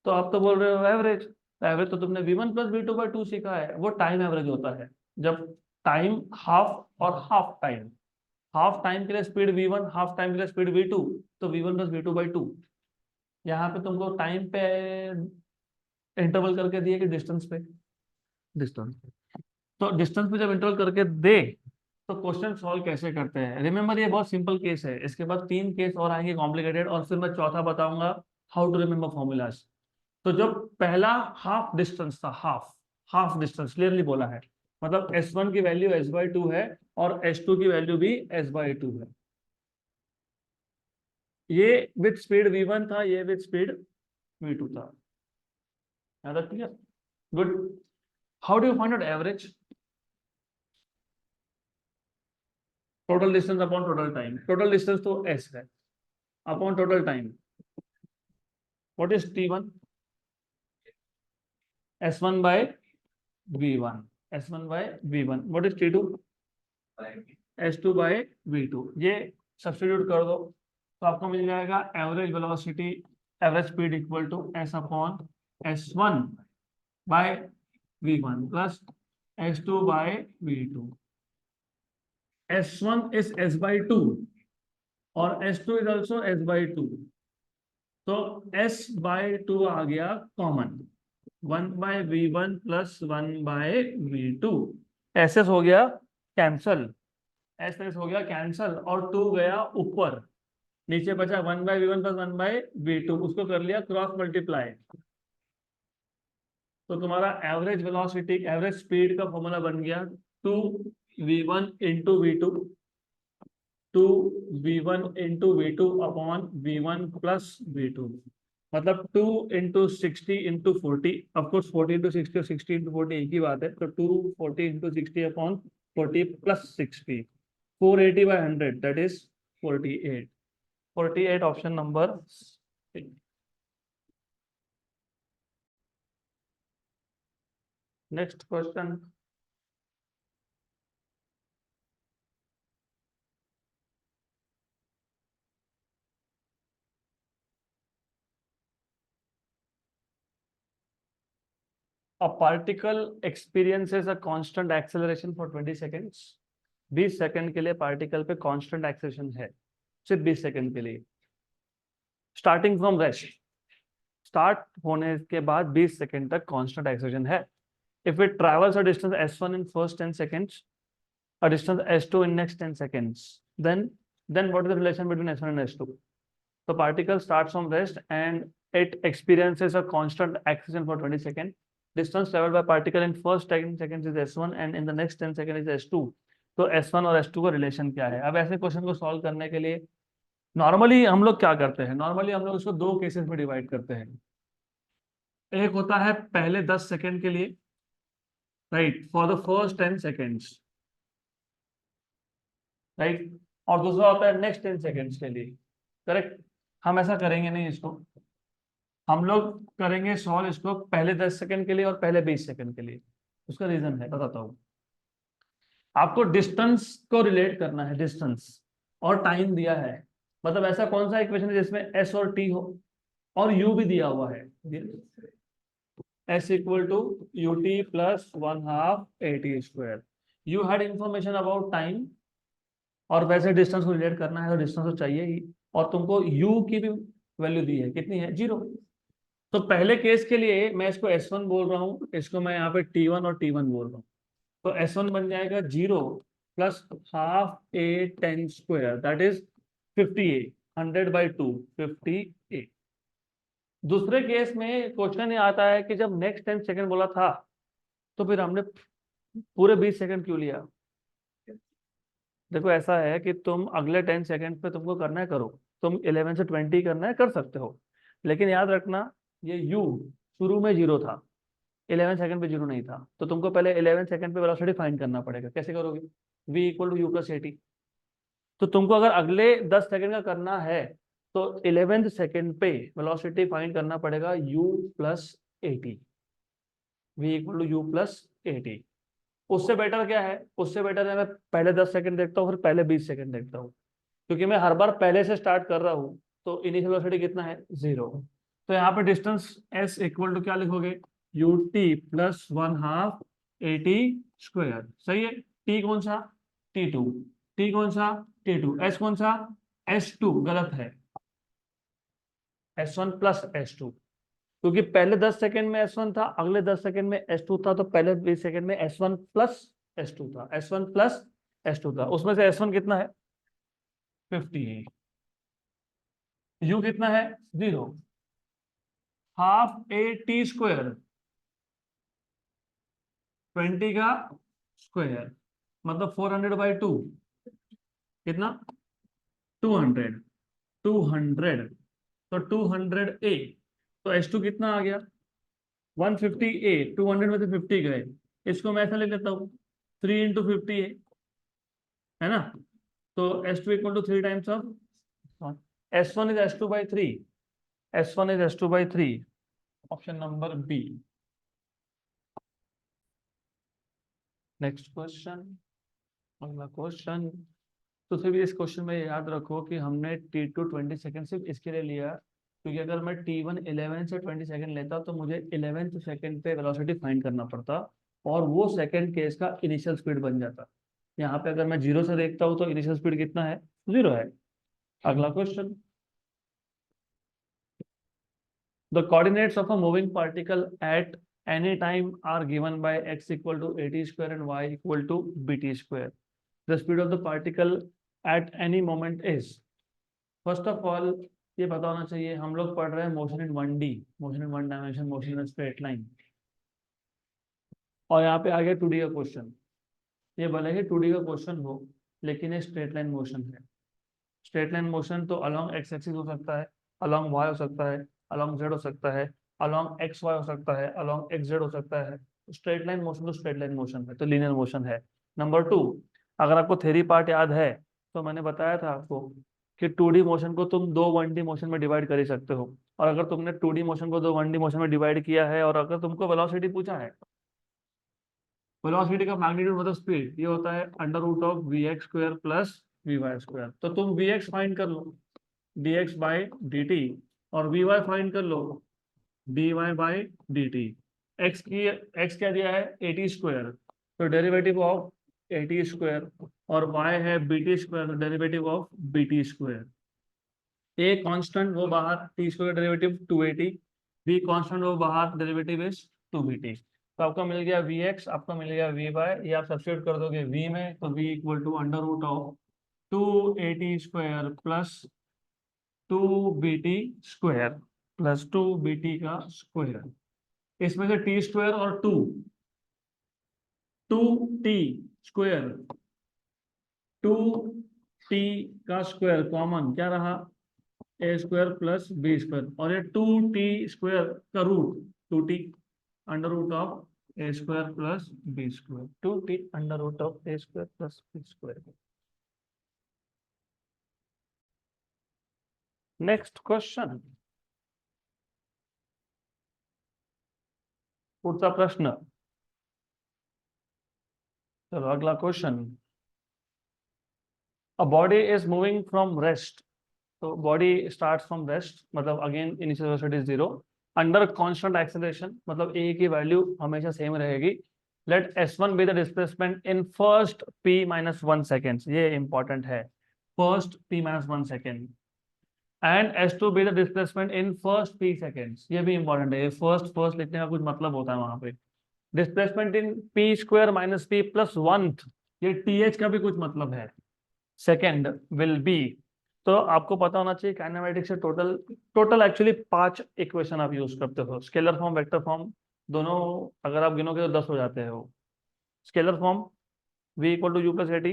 तो आप तो बोल रहे हो एवरेज, एवरेज तो तुमने v1 प्लस v2 बाई 2 सीखा है, वो टाइम एवरेज होता है, जब टाइम हाफ और हाफ टाइम, हाफ टाइम के लिए स्पीड v1, हाफ टाइम के लिए स्पीड v2, तो v1 प्लस v2 बाई 2। यहाँ पे तुमको टाइम पे इंटरवल करके दिए कि डिस्टेंस पे, डिस्टेंस, तो डिस्टेंस पे जब इंटरवल करके दे तो क्वेश्चन सॉल्व कैसे करते हैं, रिमेम्बर ये बहुत सिंपल केस है, इसके बाद 3 केस और आएंगे कॉम्प्लिकेटेड, और फिर मैं चौथा बताऊंगा हाउ टू रिमेम्बर फॉर्मूलाज। तो जो पहला हाफ डिस्टेंस था, हाफ हाफ डिस्टेंस क्लियरली बोला है, मतलब S1 की वैल्यू S/2 है और S2 की वैल्यू भी S/2 है। ये विद स्पीड V1 था, ये विद स्पीड V2 था। याद रखिए, good. How do you find out average? Total distance upon total time. Total distance तो S है, upon total time. What is T1? S1 by V1, S1 by V1। What is T2? S2 by V2। ये सब्स्टिट्यूट कर दो तो आपको मिल जाएगा average velocity, average speed equal to S upon S1 by V1 plus S2 by V2। S1 is S/2 और S2 is also S/2, तो S/2 आ गया common, 1/V1 plus 1/V2। SS हो गया कैंसल, SS हो गया कैंसल, और 2 गया ऊपर, नीचे बचा 1/V1 प्लस 1/V2, उसको कर लिया क्रॉस मल्टीप्लाई। तो तुम्हारा एवरेज वेलोसिटी, एवरेज स्पीड का फॉर्मूला बन गया 2V1 into V2, 2V1 into V2 upon V1 plus V2, मतलब 2 इंटू 60 इंटू 40, ऑफकोर्स 40 इंटू 60 और 60 इंटू 40 एक ही बात है, तो 240 into 60 upon 40 plus 60, 480/100 that is 48। 48 option number. Next question. A particle experiences a constant acceleration for 20 seconds। 20 second के लिए पार्टिकल पे कांस्टेंट एक्सेलरेशन है, सिर्फ 20 सेकंड के लिए, स्टार्टिंग फ्रॉम रेस्ट। स्टार्ट होने के बाद 20 सेकंड तक कांस्टेंट एक्सेलरेशन है। If it travels a distance S1 in first 10 seconds, a distance S2 in next 10 seconds, then what is the relation between S1 and S2? The particle starts from rest and it experiences a constant acceleration for 20 seconds. Distance traveled by particle in first 10 seconds is S1 and in the next 10 seconds is S2। तो S1 और S2 का रिलेशन क्या है? अब ऐसे क्वेश्चन को सॉल्व करने के लिए नॉर्मली हम लोग क्या करते हैं, नॉर्मली हम लोग उसको 2 केसेस में डिवाइड करते हैं। एक होता है पहले 10 सेकंड के लिए, right, for the first 10 seconds, right, और दूसरा होता है नेक्स्ट 10 सेकंड्स के लिए, करेक्ट। हम ऐसा करेंगे नहीं इसको, हम लोग करेंगे सॉल्व इसको पहले 10 सेकंड के लिए और पहले 20 सेकंड के लिए। उसका रीजन है, बताता हूँ। आपको डिस्टेंस को रिलेट करना है, डिस्टेंस और टाइम दिया है, मतलब ऐसा कौन सा इक्वेशन है जिसमें S और T हो और U भी दिया हुआ है, S equal to UT plus 1/2 AT²। You had information about time और वैसे डिस्टेंस को रिलेट करना है तो डिस्टेंस तो चाहिए ही, और तुमको U की भी वैल्यू दी है, कितनी है, 0। तो पहले केस के लिए मैं इसको S1 बोल रहा हूँ, इसको मैं यहाँ पे T1 और T1 बोल रहा हूँ, तो S1 बन जाएगा 0 प्लस 1/2 A10² दैट इज 58, 100/2 58। दूसरे केस में क्वेश्चन ये आता है कि जब नेक्स्ट 10 सेकंड बोला था तो फिर हमने पूरे 20 सेकंड क्यों लिया? देखो ऐसा है कि तुम अगले 10 सेकंड पे तुमको करना है करो, तुम 11 से 20 करना है कर सकते हो, लेकिन याद रखना ये U शुरू में 0 था, 11 सेकंड पे 0 नहीं था, तो तुमको पहले 11 सेकंड पे वेलोसिटी फाइंड करना पड़ेगा। कैसे करोगे? V equal to U plus AT। तो तुमको अगर अगले 10 सेकंड का करना है तो 11th सेकंड पे वेलोसिटी फाइंड करना पड़ेगा U plus AT, V equal to U plus AT। उससे बेटर क्या है, उससे बेटर है मैं पहले 10 सेकंड देखता हूँ फिर पहले 20 सेकंड देखता हूँ, क्योंकि मैं हर बार पहले से स्टार्ट कर रहा हूँ, तो इनिशियल वेलोसिटी कितना है, 0। तो यहाँ पे डिस्टेंस S इक्वल टू क्या लिखोगे, UT प्लस 1/2 AT²। सही है। T कौन सा, T2। T कौन सा, T2। S कौन सा, S2। गलत है, S1 प्लस S2, क्योंकि पहले 10 सेकंड में S1 था, अगले 10 सेकंड में S2 था, तो पहले 20 सेकंड में S1 प्लस S2 था, S1 प्लस S2 का, उसमें से S1 कितना है 50, U कितना है 0, हाफ ए टी स्क्वायर 20 का स्क्वायर मतलब 400/2 कितना 200, 200 तो 200 A, तो S2 कितना आ गया 150A, 200 में से 50 गए, इसको मैं ऐसा ले लेता हूँ 3 × 50A, है ना, तो S2 equal to 3 times of S1 is S2/3, S1 is S2/3, option number B. Next question, अगला क्वेश्चन। तो फिर इस क्वेश्चन में याद रखो कि हमने T2 20 सेकेंड सिर्फ इसके लिए लिया क्योंकि अगर मैं T1 11 से 20 सेकेंड लेता तो मुझे 11th सेकेंड पे वेलोसिटी फाइंड करना पड़ता और वो सेकेंड केस का इनिशियल स्पीड बन जाता। यहाँ पे अगर मैं 0 से देखता हूँ तो इनिशियल स्पीड कितना है 0 है। अगला question, the coordinates of a moving particle at any time are given by x equal to at square and y equal to bt square. The speed of the particle at any moment is, first of all ये पता होना चाहिए, हम लोग पढ़ रहे हैं motion in 1D, motion in 1 dimension, motion in straight line, और यहाँ पे आ गया 2D का क्वेश्चन। ये भले ही 2D का क्वेश्चन हो लेकिन ये स्ट्रेट लाइन मोशन है। स्ट्रेट लाइन मोशन तो अलोंग एक्स एक्सिस हो सकता है, अलोंग वाई हो सकता है, अलोंग जेड हो सकता है, अलोंग एक्स वाई हो सकता है, अलोंग एक्स जेड हो सकता है। स्ट्रेट लाइन मोशन तो स्ट्रेट लाइन मोशन है, तो लीनियर मोशन है। नंबर 2, अगर आपको थ्योरी पार्ट याद है तो मैंने बताया था आपको कि 2D मोशन को तुम दो 1D मोशन में डिवाइड कर ही सकते हो, और अगर तुमने 2D मोशन को दो 1D मोशन में डिवाइड किया है और अगर तुमको वेलोसिटी पूछा है, वेलोसिटी का मैग्नीट्यूड मतलब स्पीड, ये होता है √(vx² + vy²। तो तुम vx फाइंड कर लो dx/dt और vy फाइंड कर लो dy/dt। x क्या दिया है 80², तो डेरिवेटिव ऑफ 80² और y है bt², तो derivative of bt²। A constant वो बाहर, t² का डेरिवेटिव 280, b कांस्टेंट वो बाहर, डेरिवेटिव इज 2bt। तो आपका मिल गया vx, आपका मिल गया vy, ये आप सब्स्टिट्यूट कर दोगे v में तो v equal to √280² + 2bt² + 2bt का स्क्वायर, इसमें से t² और 2t², 2t का स्क्वायर कॉमन क्या रहा a² + b², और ये 2t² का root 2t √(a² + b², 2t √(a² + b²। Next question, पुढचा प्रश्न। चलो अगला question, a body is moving from rest, तो बॉडी स्टार्ट्स फ्रॉम रेस्ट मतलब again initial velocity is 0 under constant acceleration, मतलब ए की वैल्यू हमेशा सेम रहेगी। Let s1 be the displacement in first p-1 seconds, ये इंपॉर्टेंट है, first p-1 second, and s2 be the displacement in first p seconds, ये भी इंपॉर्टेंट है, ये फर्स्ट फर्स्ट लिखने का कुछ मतलब होता है वहां पे। Displacement in p² - p + 1th, ये th का भी कुछ मतलब है, सेकेंड विल बी। तो आपको पता होना चाहिए काइनेमेटिक्स से टोटल टोटल एक्चुअली 5 इक्वेशन आप यूज करते हो, स्केलर फॉर्म, वेक्टर फॉर्म, दोनों अगर आप गिनोगे तो 10 हो जाते हैं वो। Scalar form v = u + at,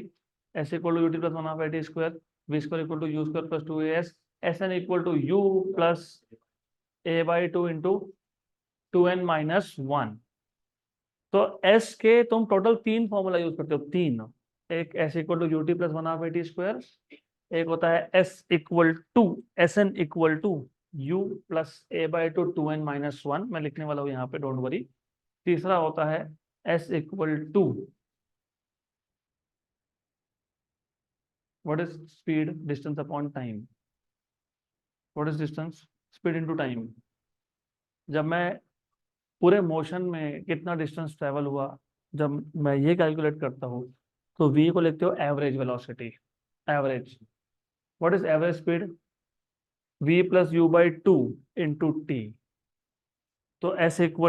s = ut + 1/2at², v² = u² + 2as, sn = u + a/2 × 2n-1। तो s के तुम टोटल 3 फॉर्मूला यूज करते हो, 3। एक s = ut + 1/2at², एक होता है SN = u + a/2 2n-1, मैं लिखने वाला हूँ यहाँ पे, डोंट वरी। तीसरा होता है s = what is speed distance upon time, what is distance speed into time. जब मैं पूरे मोशन में कितना डिस्टेंस ट्रेवल हुआ, जब मैं ये कैलकुलेट करता हूँ तो v को लिखते हो average velocity, average. What is average speed, v + u/2 × t, तो s =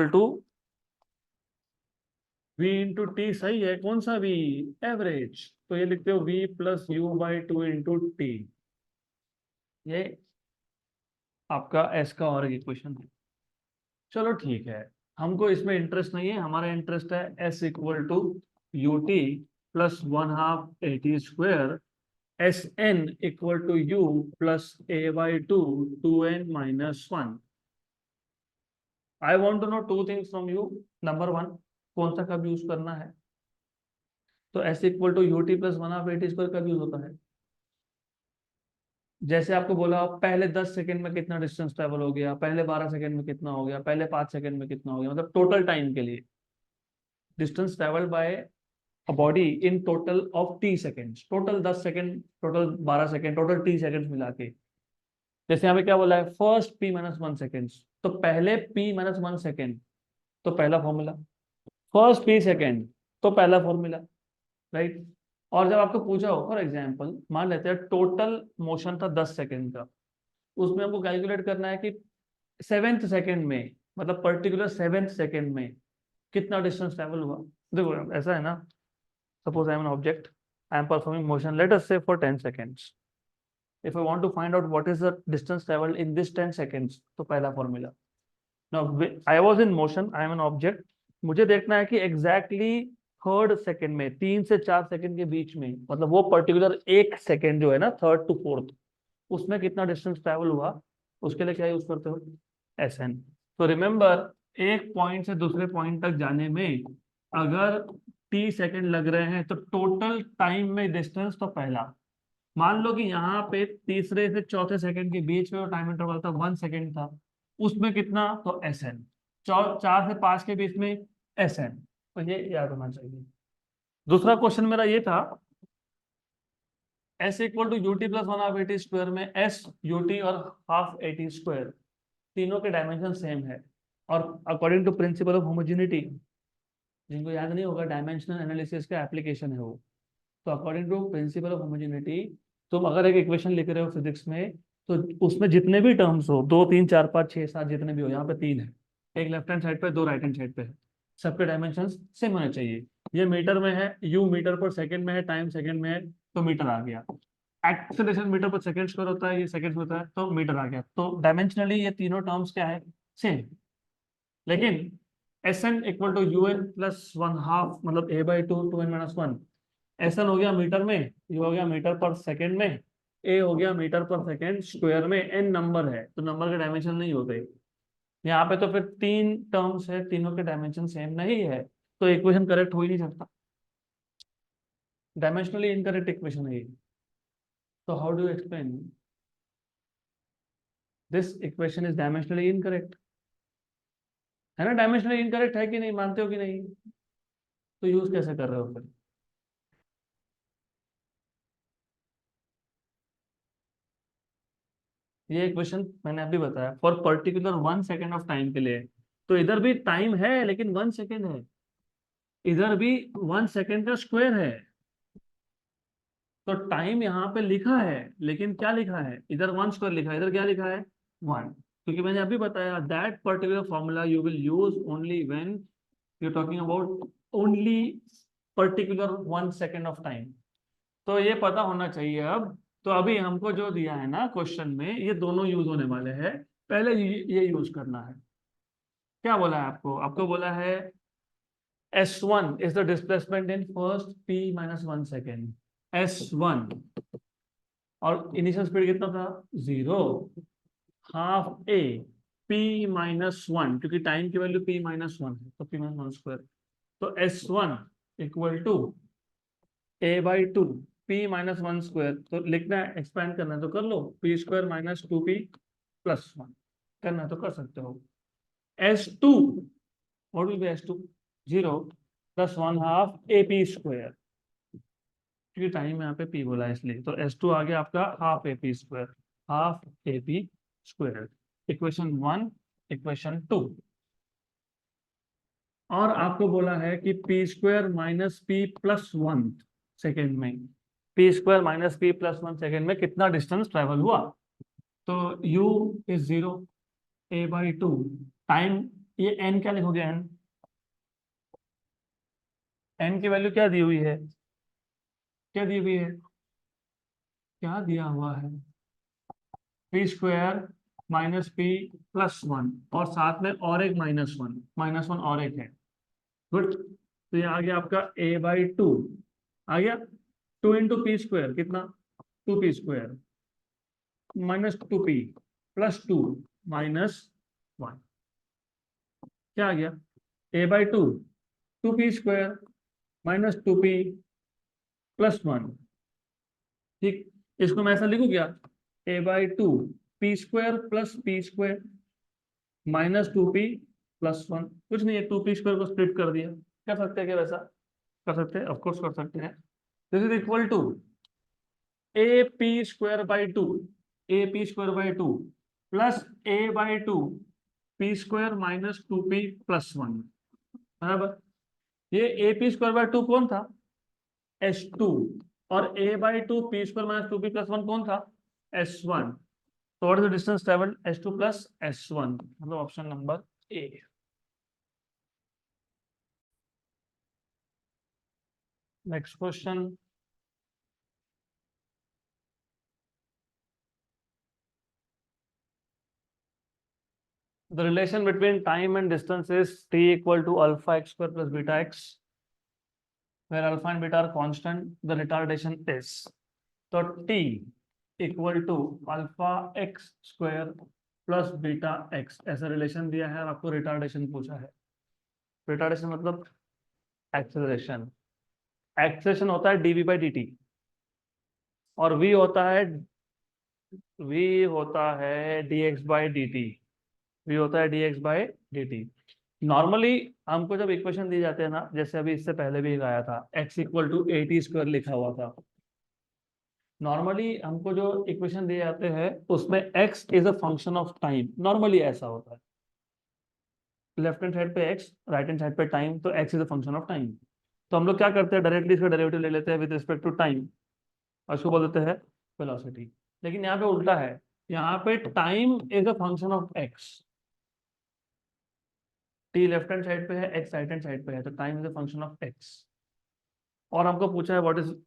v × t, सही है, कौन सा v, एवरेज। तो ये लिखते हो v plus you by two into T. ये आपका s का और इक्वेशन है। चलो ठीक है, हमको इसमें इंटरेस्ट नहीं है, हमारा इंटरेस्ट है s equal to u t plus one half a t square s N equal to u plus a by two N minus one. I want to know two things from you. Number one, कौन सा कब यूज करना है? तो s equal to u t plus one half a t square कब यूज होता है? जैसे आपको बोला पहले 10 सेकंड में कितना डिस्टेंस ट्रेवल हो गया, पहले 12 सेकंड में कितना हो गया, पहले 5 सेकंड में कितना हो गया, मतलब टोटल टाइम के लिए distance travel by a body in total of T seconds, total 10 second, total 12 second, total T seconds मिला के। जैसे यहाँ पे क्या बोला है, first P minus one seconds, तो पहले पी माइनस वन सेकेंड तो पहला फॉर्मूला, फर्स्ट पी सेकेंड तो पहला फॉर्मूला, राइट। और जब आपको पूछा हो फॉर एग्जाम्पल, मान लेते हैं टोटल मोशन था 10 सेकेंड का, उसमें हमको कैलकुलेट करना है कि सेवेंथ सेकेंड में, मतलब पर्टिकुलर सेवेंथ सेकेंड में कितना डिस्टेंस ट्रेवल हुआ। देखो ऐसा है ना, suppose I am an object, I am performing motion, let us say for 10 seconds. If I want to find out what is the distance traveled in this 10 seconds, तो पहला formula. Now I was in motion, I am an object, मुझे देखना है कि एग्जैक्टली थर्ड सेकेंड में, 3 से 4 सेकेंड के बीच में, मतलब वो पर्टिकुलर एक सेकेंड जो है ना, थर्ड टू फोर्थ, उसमें कितना डिस्टेंस ट्रैवल हुआ। उसके लिए क्या यूज करते हो? S n. तो रिमेंबर, एक पॉइंट से दूसरे पॉइंट तक जाने में अगर टी सेकेंड लग रहे हैं तो टोटल टाइम में डिस्टेंस तो पहला। मान लो कि यहाँ पे तीसरे से चौथे सेकंड के बीच में वो टाइम इंटरवल था 1 सेकंड था, उसमें कितना, तो एस एन। 4 से 5 के बीच में एस एन। तो ये याद होना चाहिए। दूसरा क्वेश्चन मेरा ये था, s equal to u t plus one half a t square में एस यू टी और हाफ ए टी स्क्वायर तीनों के डायमेंशन सेम है, और according to principle of homogeneity, जिनको याद नहीं होगा, डायमेंशनल एनालिसिस का एप्लीकेशन है वो। तो according to principle of homogeneity, तुम अगर एक इक्वेशन लिख रहे हो फिजिक्स में, तो उसमें जितने भी टर्म्स हो, 2 3 4 5 6 7 जितने भी हो, यहाँ पे 3 है, एक लेफ्ट हैंड साइड पे, 2 राइट हैंड साइड पे है, सबके डायमेंशन सेम होने चाहिए। ये मीटर में है, यू मीटर पर सेकंड में है, टाइम सेकंड में है, तो मीटर आ गया। एक्सेलरेशन मीटर पर सेकंड स्क्वायर होता है, ये सेकंड होता है, तो मीटर आ गया। तो डायमेंशनली ये तीनों टर्म्स क्या है, सेम। लेकिन S N equal to U N plus one half, मतलब A by two N minus one. S N हो गया मीटर में, ये हो गया मीटर पर सेकेंड में, ए हो गया मीटर पर सेकेंड स्क्वायर में, एन नंबर है तो नंबर के डायमेंशन नहीं होते यहाँ पे। तो फिर 3 टर्म्स है, तीनों के डायमेंशन सेम नहीं है, तो इक्वेशन करेक्ट हो ही नहीं सकता, डायमेंशनली इनकरेक्ट इक्वेशन है ये। तो how do explain this equation is dimensionally incorrect? है ना, डायमेंशनली इनकरेक्ट है कि नहीं, मानते हो कि नहीं? तो यूज कैसे कर रहे हो फिर? ये इक्वेशन मैंने अभी बताया for particular 1 second of time के लिए, तो इधर भी टाइम है लेकिन 1 सेकेंड है, इधर भी 1 सेकेंड का स्क्वायर है। तो टाइम यहाँ पे लिखा है, लेकिन क्या लिखा है, इधर वन स्क्वायर लिखा है, इधर क्या लिखा है, वन। क्योंकि मैंने अभी बताया that particular formula you will use only when you talking about only particular 1 second of time. तो ये पता होना चाहिए अब। तो अभी हमको जो दिया है ना क्वेश्चन में, ये दोनों यूज होने वाले हैं, पहले ये यूज करना है। क्या बोला है आपको? आपको बोला है S1 is the displacement in first p minus 1 second, S1, और इनिशियल स्पीड कितना था, 0, half a p minus one, क्योंकि टाइम की वैल्यू p माइनस वन है, तो p माइनस वन स्क्वायर। तो S1 equal to a by two, p minus one square, तो लिखना है, एक्सपेंड करना है तो कर लो, p square minus two p plus one, करना है तो कर सकते हो। S2, what will be S2? 0 plus one half A P square, क्योंकि टाइम यहाँ पे p बोला है इसलिए, तो S2 आ गया आपका half A P square, half A P square. Equation 1, equation 2। और आपको बोला है कि P square minus P plus one second में, P square minus P plus one second में कितना डिस्टेंस ट्रेवल हुआ। तो u इज 0, a बाई टू, टाइम, ये n क्या लिखोगे, n, n की वैल्यू क्या दी हुई है, क्या दी हुई है, क्या दिया हुआ है, P square minus P plus one, और साथ में और एक माइनस वन और एक है। गुड। तो ये आ गया आपका a बाई टू, आ गया 2 × p² कितना, 2p² minus 2p plus 2 minus 1, क्या आ गया, a by to 2p² minus 2p plus 1। ठीक, इसको मैं ऐसा लिखूं क्या, a by to p² plus p² minus 2p plus 1, कुछ नहीं है, 2p² को स्प्लिट कर दिया, कर सकते हैं क्या वैसा, कर सकते हैं, ऑफकोर्स कर सकते हैं। This is equal to a p² by two plus a/2 p² minus 2p plus 1, बराबर। ये a p² बाई टू कौन था, s2, और a/2 p² minus 2p plus 1 कौन था, s1। तो what is the distance travelled, s2 plus s1, मतलब option number A. Next question, the relation between time and distance is t equal to alpha x² plus beta x, where alpha and beta are constant, the retardation is, तो t equal to alpha x square plus beta x, ऐसा रिलेशन दिया है और आपको रिटार्डेशन पूछा है। रिटार्डेशन मतलब एक्सेलरेशन, एक्सेलरेशन होता है dv बाई dt, और v होता है dx बाई dt, v होता है dx बाई dt। नॉर्मली हमको जब इक्वेशन दी जाते हैं ना, जैसे अभी इससे पहले भी आया था x इक्वल टू at² लिखा हुआ था, नॉर्मली हमको जो इक्वेशन दिए जाते हैं उसमें x is a function of time, normally ऐसा होता है, लेफ्ट हैंड साइड पे x, राइट हैंड साइड पे टाइम, तो x is a function of time. तो हम लोग क्या करते हैं, डायरेक्टली इसका डेरिवेटिव ले लेते हैं विद रिस्पेक्ट टू टाइम, और उसको बोल देते हैं वेलोसिटी। लेकिन यहाँ पे उल्टा है, यहाँ पे time is a function of x, t left hand side पे है, x राइट हैंड साइड पे है, तो time is a function of x। और हमको पूछा है व्हाट इज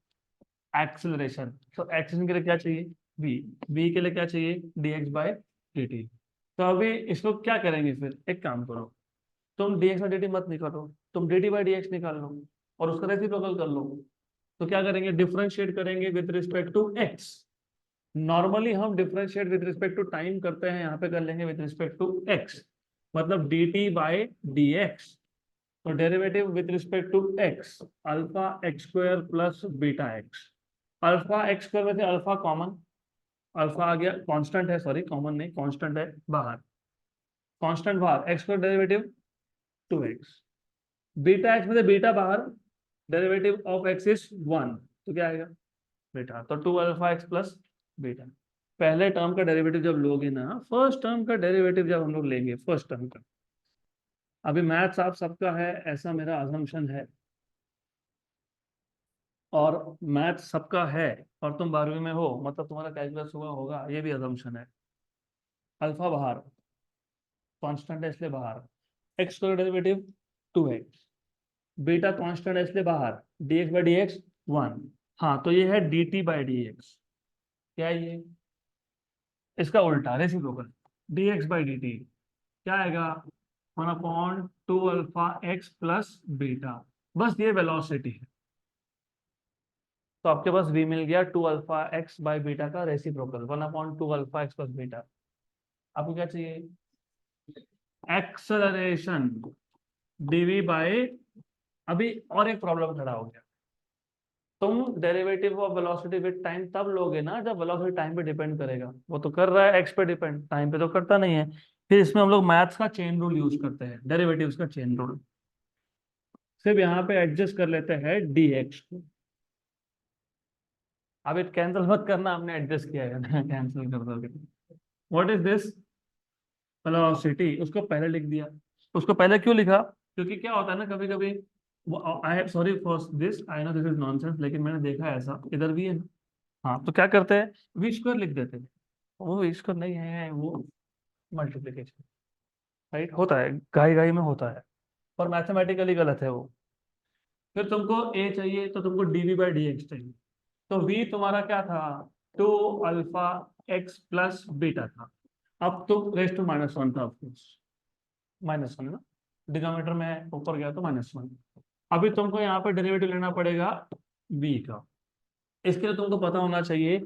एक्सेलरेशन, तो एक्सेलरेशन के लिए क्या चाहिए, v, v के लिए क्या चाहिए, dx बाय dt। तो अभी इसको क्या करेंगे, फिर एक काम करो, तुम dx बाई dt मत निकालो, तुम dt बाई dx निकाल लो और उसका रेसिप्रोकल कर लो। तो क्या करेंगे, डिफरेंशिएट करेंगे with respect to x। Normally हम differentiate with respect to time करते हैं, यहाँ पे कर लेंगे विद रिस्पेक्ट टू x, मतलब dt बाई dx। तो derivative with respect to x, alpha x² plus beta x। Alpha x² में से अल्फा कॉमन, अल्फा आ गया, कांस्टेंट है, सॉरी कॉमन नहीं, कांस्टेंट है बाहर, कांस्टेंट बाहर, x² derivative 2x, beta x में से बीटा बाहर, डेरिवेटिव ऑफ x इज 1, तो क्या आएगा बीटा, तो 2 अल्फा x प्लस बीटा। पहले टर्म का डेरिवेटिव जब लोगे ना, फर्स्ट टर्म का डेरिवेटिव जब हम लोग लेंगे, फर्स्ट टर्म का, अभी मैथ्स आप सबका है ऐसा मेरा अजम्पशन है, और मैथ सबका है और तुम 12वीं में हो, मतलब तुम्हारा कैलकुलस हुआ होगा, ये भी अजम्पशन है। अल्फा बाहर, कांस्टेंट है इसलिए बाहर, एक्स का डेरिवेटिव 2x, बीटा कांस्टेंट है इसलिए बाहर, dx बाई dx 1। हाँ, तो ये है dt बाई dx, क्या है ये, इसका उल्टा रेसिप्रोकल, dx बाई dt क्या आएगा, 1/2 अल्फा x प्लस बीटा, बस ये वेलोसिटी है। तो आपके पास v मिल गया 2 अल्फा x बाई बीटा का reciprocal, 1/2 alpha x plus beta. आपको क्या चाहिए, एक्सेलरेशन dv बाई, अभी और एक प्रॉब्लम खड़ा हो गया, तुम derivative of velocity with time तब लोगे ना जब वेलोसिटी टाइम पे डिपेंड करेगा, वो तो कर रहा है x पे डिपेंड, टाइम पे तो करता नहीं है। फिर इसमें हम लोग मैथ्स का चेन रूल यूज करते हैं, डेरिवेटिव्स का चेन रूल, सिर्फ यहाँ पे एडजस्ट कर लेते हैं dx को। अब it कैंसिल मत करना, हमने एडजस्ट किया है कैंसिल कर दोगे। व्हाट इज दिस, वेलोसिटी, उसको पहले लिख दिया। उसको पहले क्यों लिखा, क्योंकि क्या होता है ना, कभी कभी, I am sorry for this, I know this is nonsense, लेकिन मैंने देखा है ऐसा, इधर भी है ना। हाँ, तो क्या करते हैं, v² लिख देते हैं, वो v² नहीं है, वो मल्टीप्लीकेशन, राइट, होता है, घाई घाई में होता है, पर मैथमेटिकली गलत है वो। फिर तुमको a चाहिए तो तुमको dv बाई dx चाहिए, तो v तुम्हारा क्या था, 2 अल्फा x प्लस बीटा था। अब तो रेस टू -1 था, ऑफकोर्स -1 ना, डिनोमिनेटर में ऊपर गया तो -1। अभी तुमको यहाँ पे डेरिवेटिव लेना पड़ेगा v का। इसके लिए तुमको पता होना चाहिए,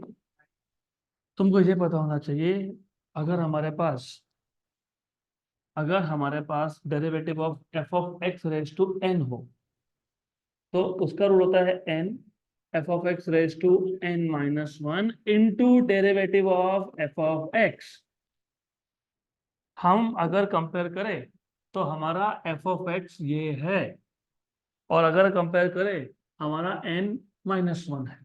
तुमको ये पता होना चाहिए, अगर हमारे पास derivative of f of x raise to n हो, तो उसका रूल होता है n, f of x raise to n-1 into derivative of f of x। हम अगर कंपेयर करें तो हमारा f ऑफ x ये है, और अगर कंपेयर करें हमारा n-1 है।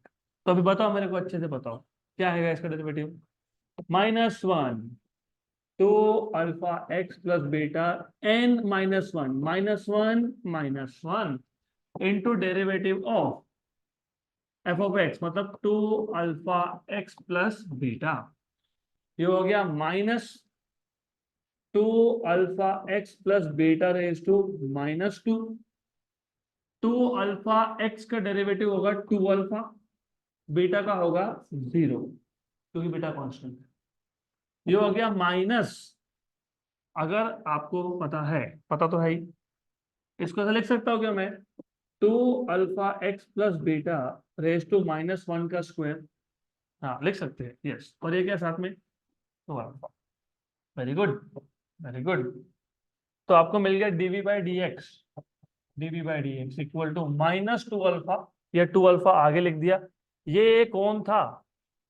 तो अभी बताओ मेरे को, अच्छे से बताओ क्या है इसका derivative. -1 2 alpha x plus beta n-1 -1 into derivative of f of x, मतलब 2 अल्फा x प्लस बीटा। ये हो गया -2 alpha x plus beta raise to -2। 2 alpha x का डेरिवेटिव होगा 2 अल्फा, बीटा का होगा 0, क्योंकि बीटा कांस्टेंट है। ये हो गया माइनस, अगर आपको पता तो है ही, इसको ऐसा लिख सकता हूँ क्या मैं, 2 alpha x plus beta raise to -1 का स्क्वायर। हाँ लिख सकते हैं, यस। और ये क्या साथ में 2 alpha. Very good, very good. तो आपको मिल गया dv/dx इक्वल टू -2 अल्फा, या 2 अल्फा आगे लिख दिया। ये कौन था,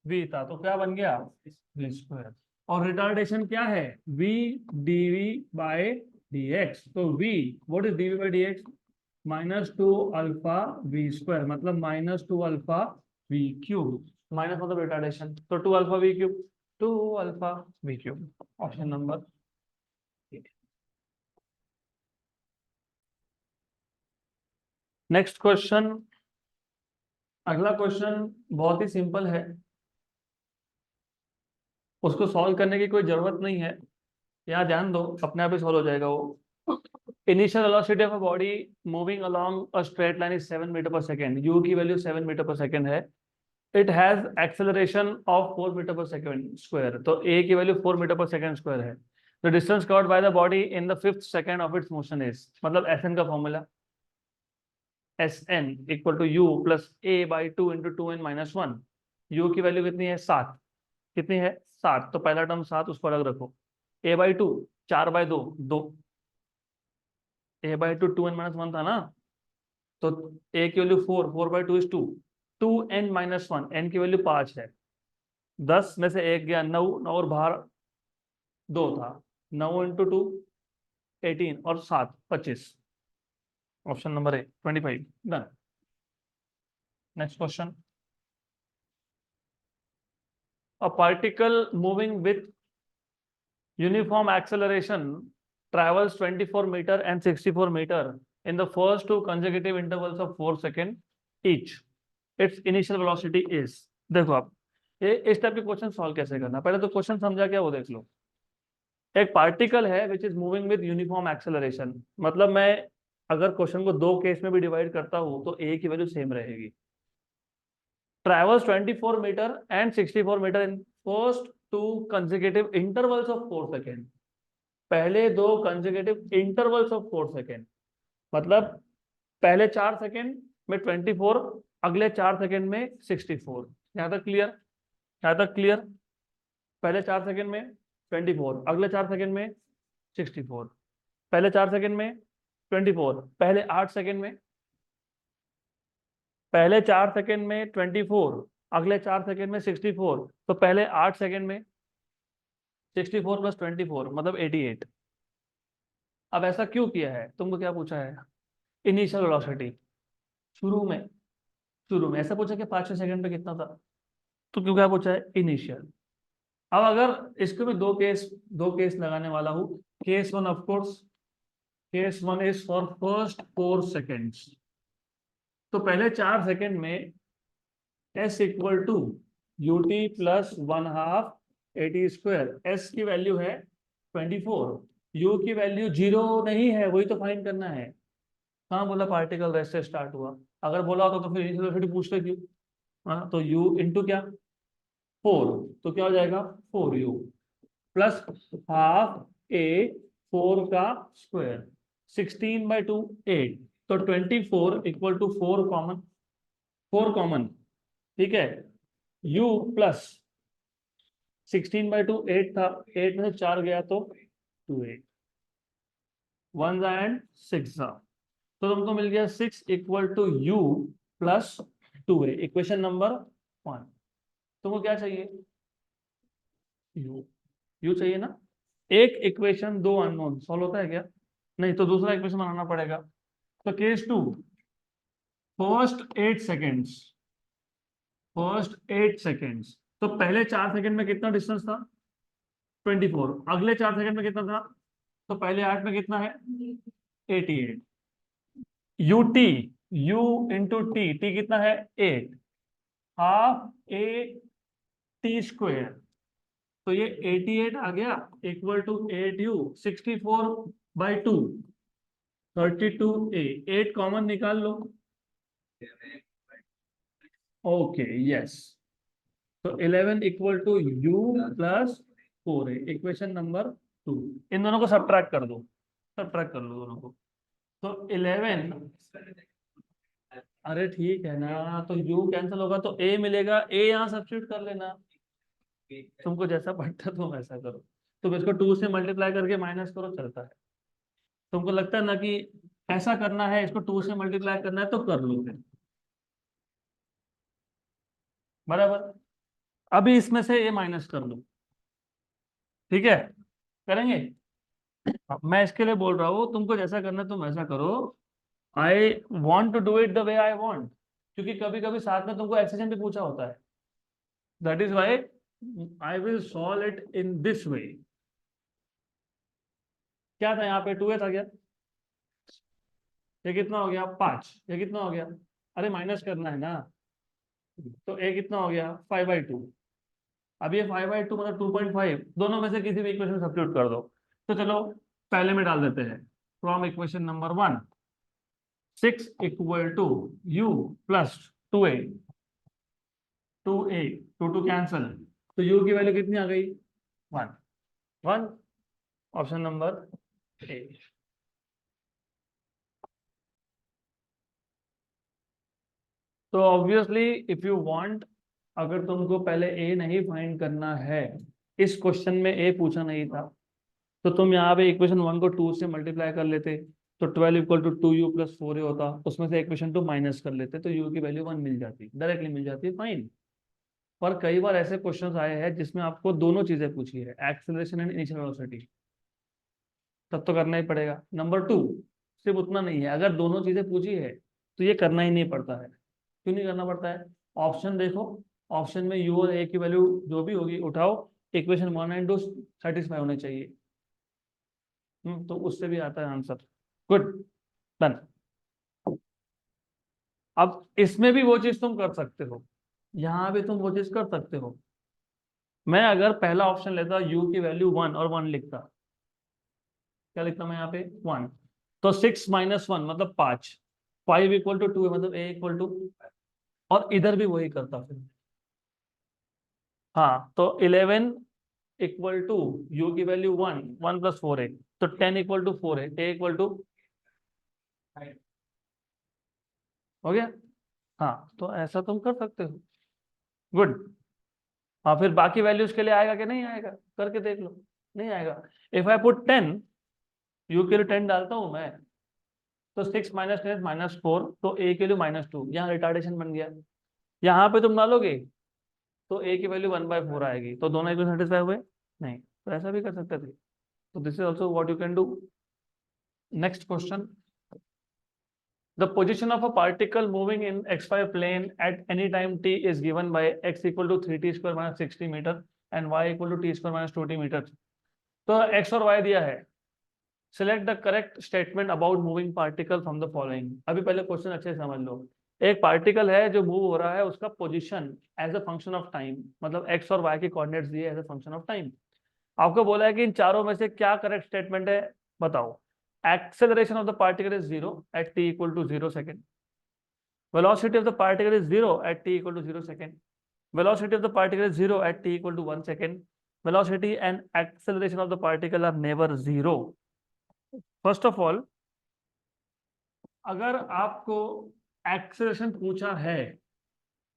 v था, तो क्या बन गया v स्क्वायर। और रिटार्डेशन क्या है, v dv/dx। तो v, what is dv/dx, -2 alpha v square, मतलब -2 अल्फा v क्यूब, माइनस मतलब रिटार्डेशन, तो 2 alpha v cube, 2 alpha v cube. Option number. Next question, अगला क्वेश्चन बहुत ही सिंपल है, उसको सॉल्व करने की कोई जरूरत नहीं है, यहाँ ध्यान दो, अपने आप ही सॉल्व हो जाएगा वो। Initial velocity of a body moving along a straight line is 7 metre per second, u की वैल्यू 7 मीटर पर सेकेंड है। It has acceleration of 4 metre per second square, तो ए की value 4 metre per second square है। The distance covered by the body in the 5th second of its motion is, मतलब एस एन का फॉर्मूला, s N equal to u plus a by 2 into 2n-1। You की वैल्यू कितनी है 7, कितनी है 7, तो पहला टर्म 7, उसको अलग रखो। ए बाई 2 4/2 2, ए बाई 2 2n-1 था ना, तो ए की वैल्यू 4, 4/2 इज 2, 2n-1, एन की वैल्यू 5 है, 10 में से 1 गया 9, और बाहर 2 था, 9 इंटू 2 18, और 7 25। Option number A 25 done. Next question, a particle moving with uniform acceleration travels 24 meter and 64 meter in the first two consecutive intervals of 4 seconds each. Its initial velocity is, देखो आप ये इस टाइप के क्वेश्चन सॉल्व कैसे करना, पहले तो क्वेश्चन समझा क्या वो देख लो। एक पार्टिकल है which is moving with uniform acceleration, मतलब मैं अगर क्वेश्चन को दो केस में भी डिवाइड करता हूं तो ए की वैल्यू सेम रहेगी। travels 24 meter and 64 meter in first two consecutive intervals of 4 second, पहले दो consecutive intervals of 4 सेकेंड, मतलब पहले 4 सेकेंड में 24, अगले 4 सेकेंड में 64। यहाँ तक क्लियर, यहाँ तक क्लियर। पहले 4 सेकेंड में 24, अगले 4 सेकेंड में 64, पहले 4 सेकेंड में 24, पहले 8 सेकेंड में, पहले 4 सेकेंड में 24, अगले 4 सेकेंड में 64, तो पहले 8 सेकेंड में 64 प्लस 24 मतलब 88। अब ऐसा क्यों किया है, तुमको क्या पूछा है, इनिशियल वेलोसिटी शुरू में ऐसा पूछा कि 5-6 सेकंड पे कितना था, तो क्यों क्या पूछा है इनिशियल। अब अगर इसको मैं दो केस लगाने वाला हूँ, case one of course, case one is for first 4 seconds, तो पहले 4 सेकेंड में s equal to u t plus 1/2 a t square, s की वैल्यू है 24, यू की वैल्यू 0 नहीं है, वही तो फाइंड करना है। कहाँ बोला पार्टिकल रेस्ट से स्टार्ट हुआ, अगर बोला होता तो फिर इनिशियल वेलोसिटी पूछते क्यों। तो u इंटू क्या 4, तो क्या हो जाएगा 4u प्लस हाफ ए 4 का स्क्वायर 16/2 8, तो 24 इक्वल टू 4 कॉमन, 4 कॉमन, ठीक है। u प्लस 16/2 8 था, 8 में से 4 गया तो 2a, 1 एंड 6 था, तो तुमको मिल गया 6 equal to u plus 2a। Equation number 1। तुमको क्या चाहिए u चाहिए ना। एक इक्वेशन दो अननोन सॉल्व होता है क्या, नहीं, तो दूसरा इक्वेशन बनाना पड़ेगा। तो case 2, first 8 seconds, first 8 seconds, तो पहले 4 सेकंड में कितना डिस्टेंस था 24, अगले 4 सेकंड में कितना था, तो पहले 8 में कितना है 88, U T, you into T, T कितना है 8, हाफ ए टी स्क्वायर, तो ये 88 आ गया equal to 8u 64/2 32a, 8 common निकाल लो। ओके यस, तो 11 equal to u plus 4a, equation number 2। इन दोनों को सब्ट्रैक्ट कर दो, सब्ट्रैक्ट कर लो दोनों को, तो 11, अरे ठीक है ना, तो u कैंसिल होगा तो a मिलेगा, a यहाँ सब्स्टिट्यूट कर लेना, तुमको जैसा पड़ता है तुम वैसा करो। तुम इसको 2 से मल्टीप्लाई करके माइनस करो, चलता है। तुमको लगता है ना कि ऐसा करना है, इसको 2 से मल्टीप्लाई करना है, तो कर लो फिर, बराबर। अभी इसमें से ये माइनस कर लो, ठीक है, करेंगे। मैं इसके लिए बोल रहा हूँ, तुमको जैसा करना है तुम वैसा करो। I want to do it the way I want, क्योंकि कभी कभी साथ में तुमको एक्सेशन भी पूछा होता है, that is why I will solve it in this way. क्या था यहाँ पे 2a था क्या, ये कितना हो गया 5, ये कितना हो गया, अरे माइनस करना है ना, तो a कितना हो गया 5/2। अब ये 5/2 मतलब 2.5, दोनों में से किसी भी इक्वेशन सब्स्टिट्यूट कर दो। तो चलो पहले में डाल देते हैं, from equation number 1 6 equal to u plus 2a, 2a 2 cancel, तो u की वैल्यू कितनी आ गई 1, 1, ऑप्शन नंबर ए। तो ऑब्वियसली इफ यू वांट, अगर तुमको पहले ए नहीं फाइंड करना है, इस क्वेश्चन में ए पूछा नहीं था, तो तुम यहाँ पे इक्वेशन 1 को 2 से मल्टीप्लाई कर लेते, तो 12 equal to 2u plus 4a होता, उसमें से इक्वेशन 2 माइनस कर लेते, तो u की वैल्यू 1 मिल जाती, डायरेक्टली मिल जाती है, फाइन। पर कई बार ऐसे क्वेश्चंस आए हैं जिसमें आपको दोनों चीजें पूछी है, एक्सेलरेशन एंड इनिशियल वेलोसिटी, तब तो करना ही पड़ेगा। नंबर 2, सिर्फ उतना नहीं है, अगर दोनों चीजें पूछी है तो ये करना ही नहीं पड़ता है। क्यों नहीं करना पड़ता है, ऑप्शन देखो, ऑप्शन में u और a की वैल्यू जो भी होगी उठाओ, इक्वेशन 1 एंड 2 सेटिस्फाई होने चाहिए, तो उससे भी आता है आंसर। Good, done. अब इसमें भी वो चीज तुम कर सकते हो, यहाँ भी तुम वो चीज कर सकते हो। मैं अगर पहला ऑप्शन लेता u की वैल्यू 1 और 1 लिखता, क्या लिखता मैं यहाँ पे 1, तो 6 माइनस 1 मतलब 5, 5 इक्वल टू 2 मतलब a इक्वल टू, और इधर भी वही करता फिर। हाँ, तो 11 इक्वल टू u की वैल्यू 1, 1 प्लस 4a, तो 10 इक्वल टू 4 है, a इक्वल टू, हो गया। हाँ, तो ऐसा तुम कर सकते हो, गुड। हाँ, फिर बाकी वैल्यूज के लिए आएगा कि नहीं आएगा, करके देख लो, नहीं आएगा। इफ आई पुट 10, u के लिए 10 डालता हूँ मैं, तो 6 माइनस 10 -4, तो a के लिए -2, यहाँ रिटार्डेशन बन गया। यहाँ पे तुम डालोगे तो a की वैल्यू 1/4 आएगी, तो दोनों इक्वेशन सेटिस्फाई हुए नहीं, तो ऐसा भी कर सकते थे। तो this is also what you can do. Next question, the position of a particle moving in xy plane at any time t is given by x equal to 3t square minus 60 meter and y equal to t square minus 2t meter। तो x और y दिया है, select the correct statement about moving particle from the following. अभी पहले क्वेश्चन अच्छे से समझ लो, एक पार्टिकल है जो मूव हो रहा है, उसका position as a function of time, मतलब x और y के कोऑर्डिनेट्स दिए as a function of time. आपको बोला है कि इन चारों में से क्या करेक्ट स्टेटमेंट है, बताओ। Acceleration of the particle is 0 at t equal to 0 second, velocity of the particle is 0 at t equal to 0 second. Velocity of the particle is 0 at t equal to 1 second. Velocity and acceleration of the particle are never 0. First of all, अगर आपको एक्सेलरेशन पूछा है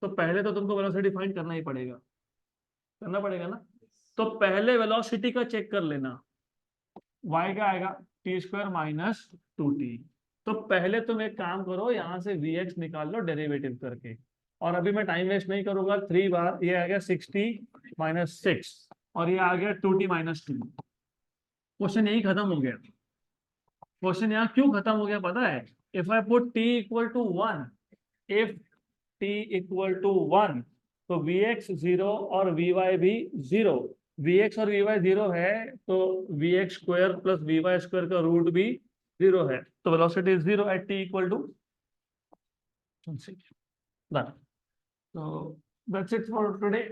तो पहले तो तुमको वेलोसिटी फाइंड करना ही पड़ेगा, करना पड़ेगा ना। तो पहले वेलोसिटी का चेक कर लेना, y का आएगा t² माइनस 2t। तो पहले तुम एक काम करो, यहां से vx निकाल लो डेरिवेटिव करके, और अभी मैं टाइम वेस्ट नहीं करूंगा। 3 बार ये आ गया 60 माइनस 6 और ये आ गया 2t माइनस 2। क्वेश्चन यही खत्म हो गया। क्वेश्चन यहाँ क्यों खत्म हो गया पता है? If I put t equal to 1, if t equal to 1 तो vx 0 और vy भी 0। vx और vy 0 है तो vx square plus vy square का रूट भी 0 है। तो velocity is 0 at t equal to done. So that's it for today.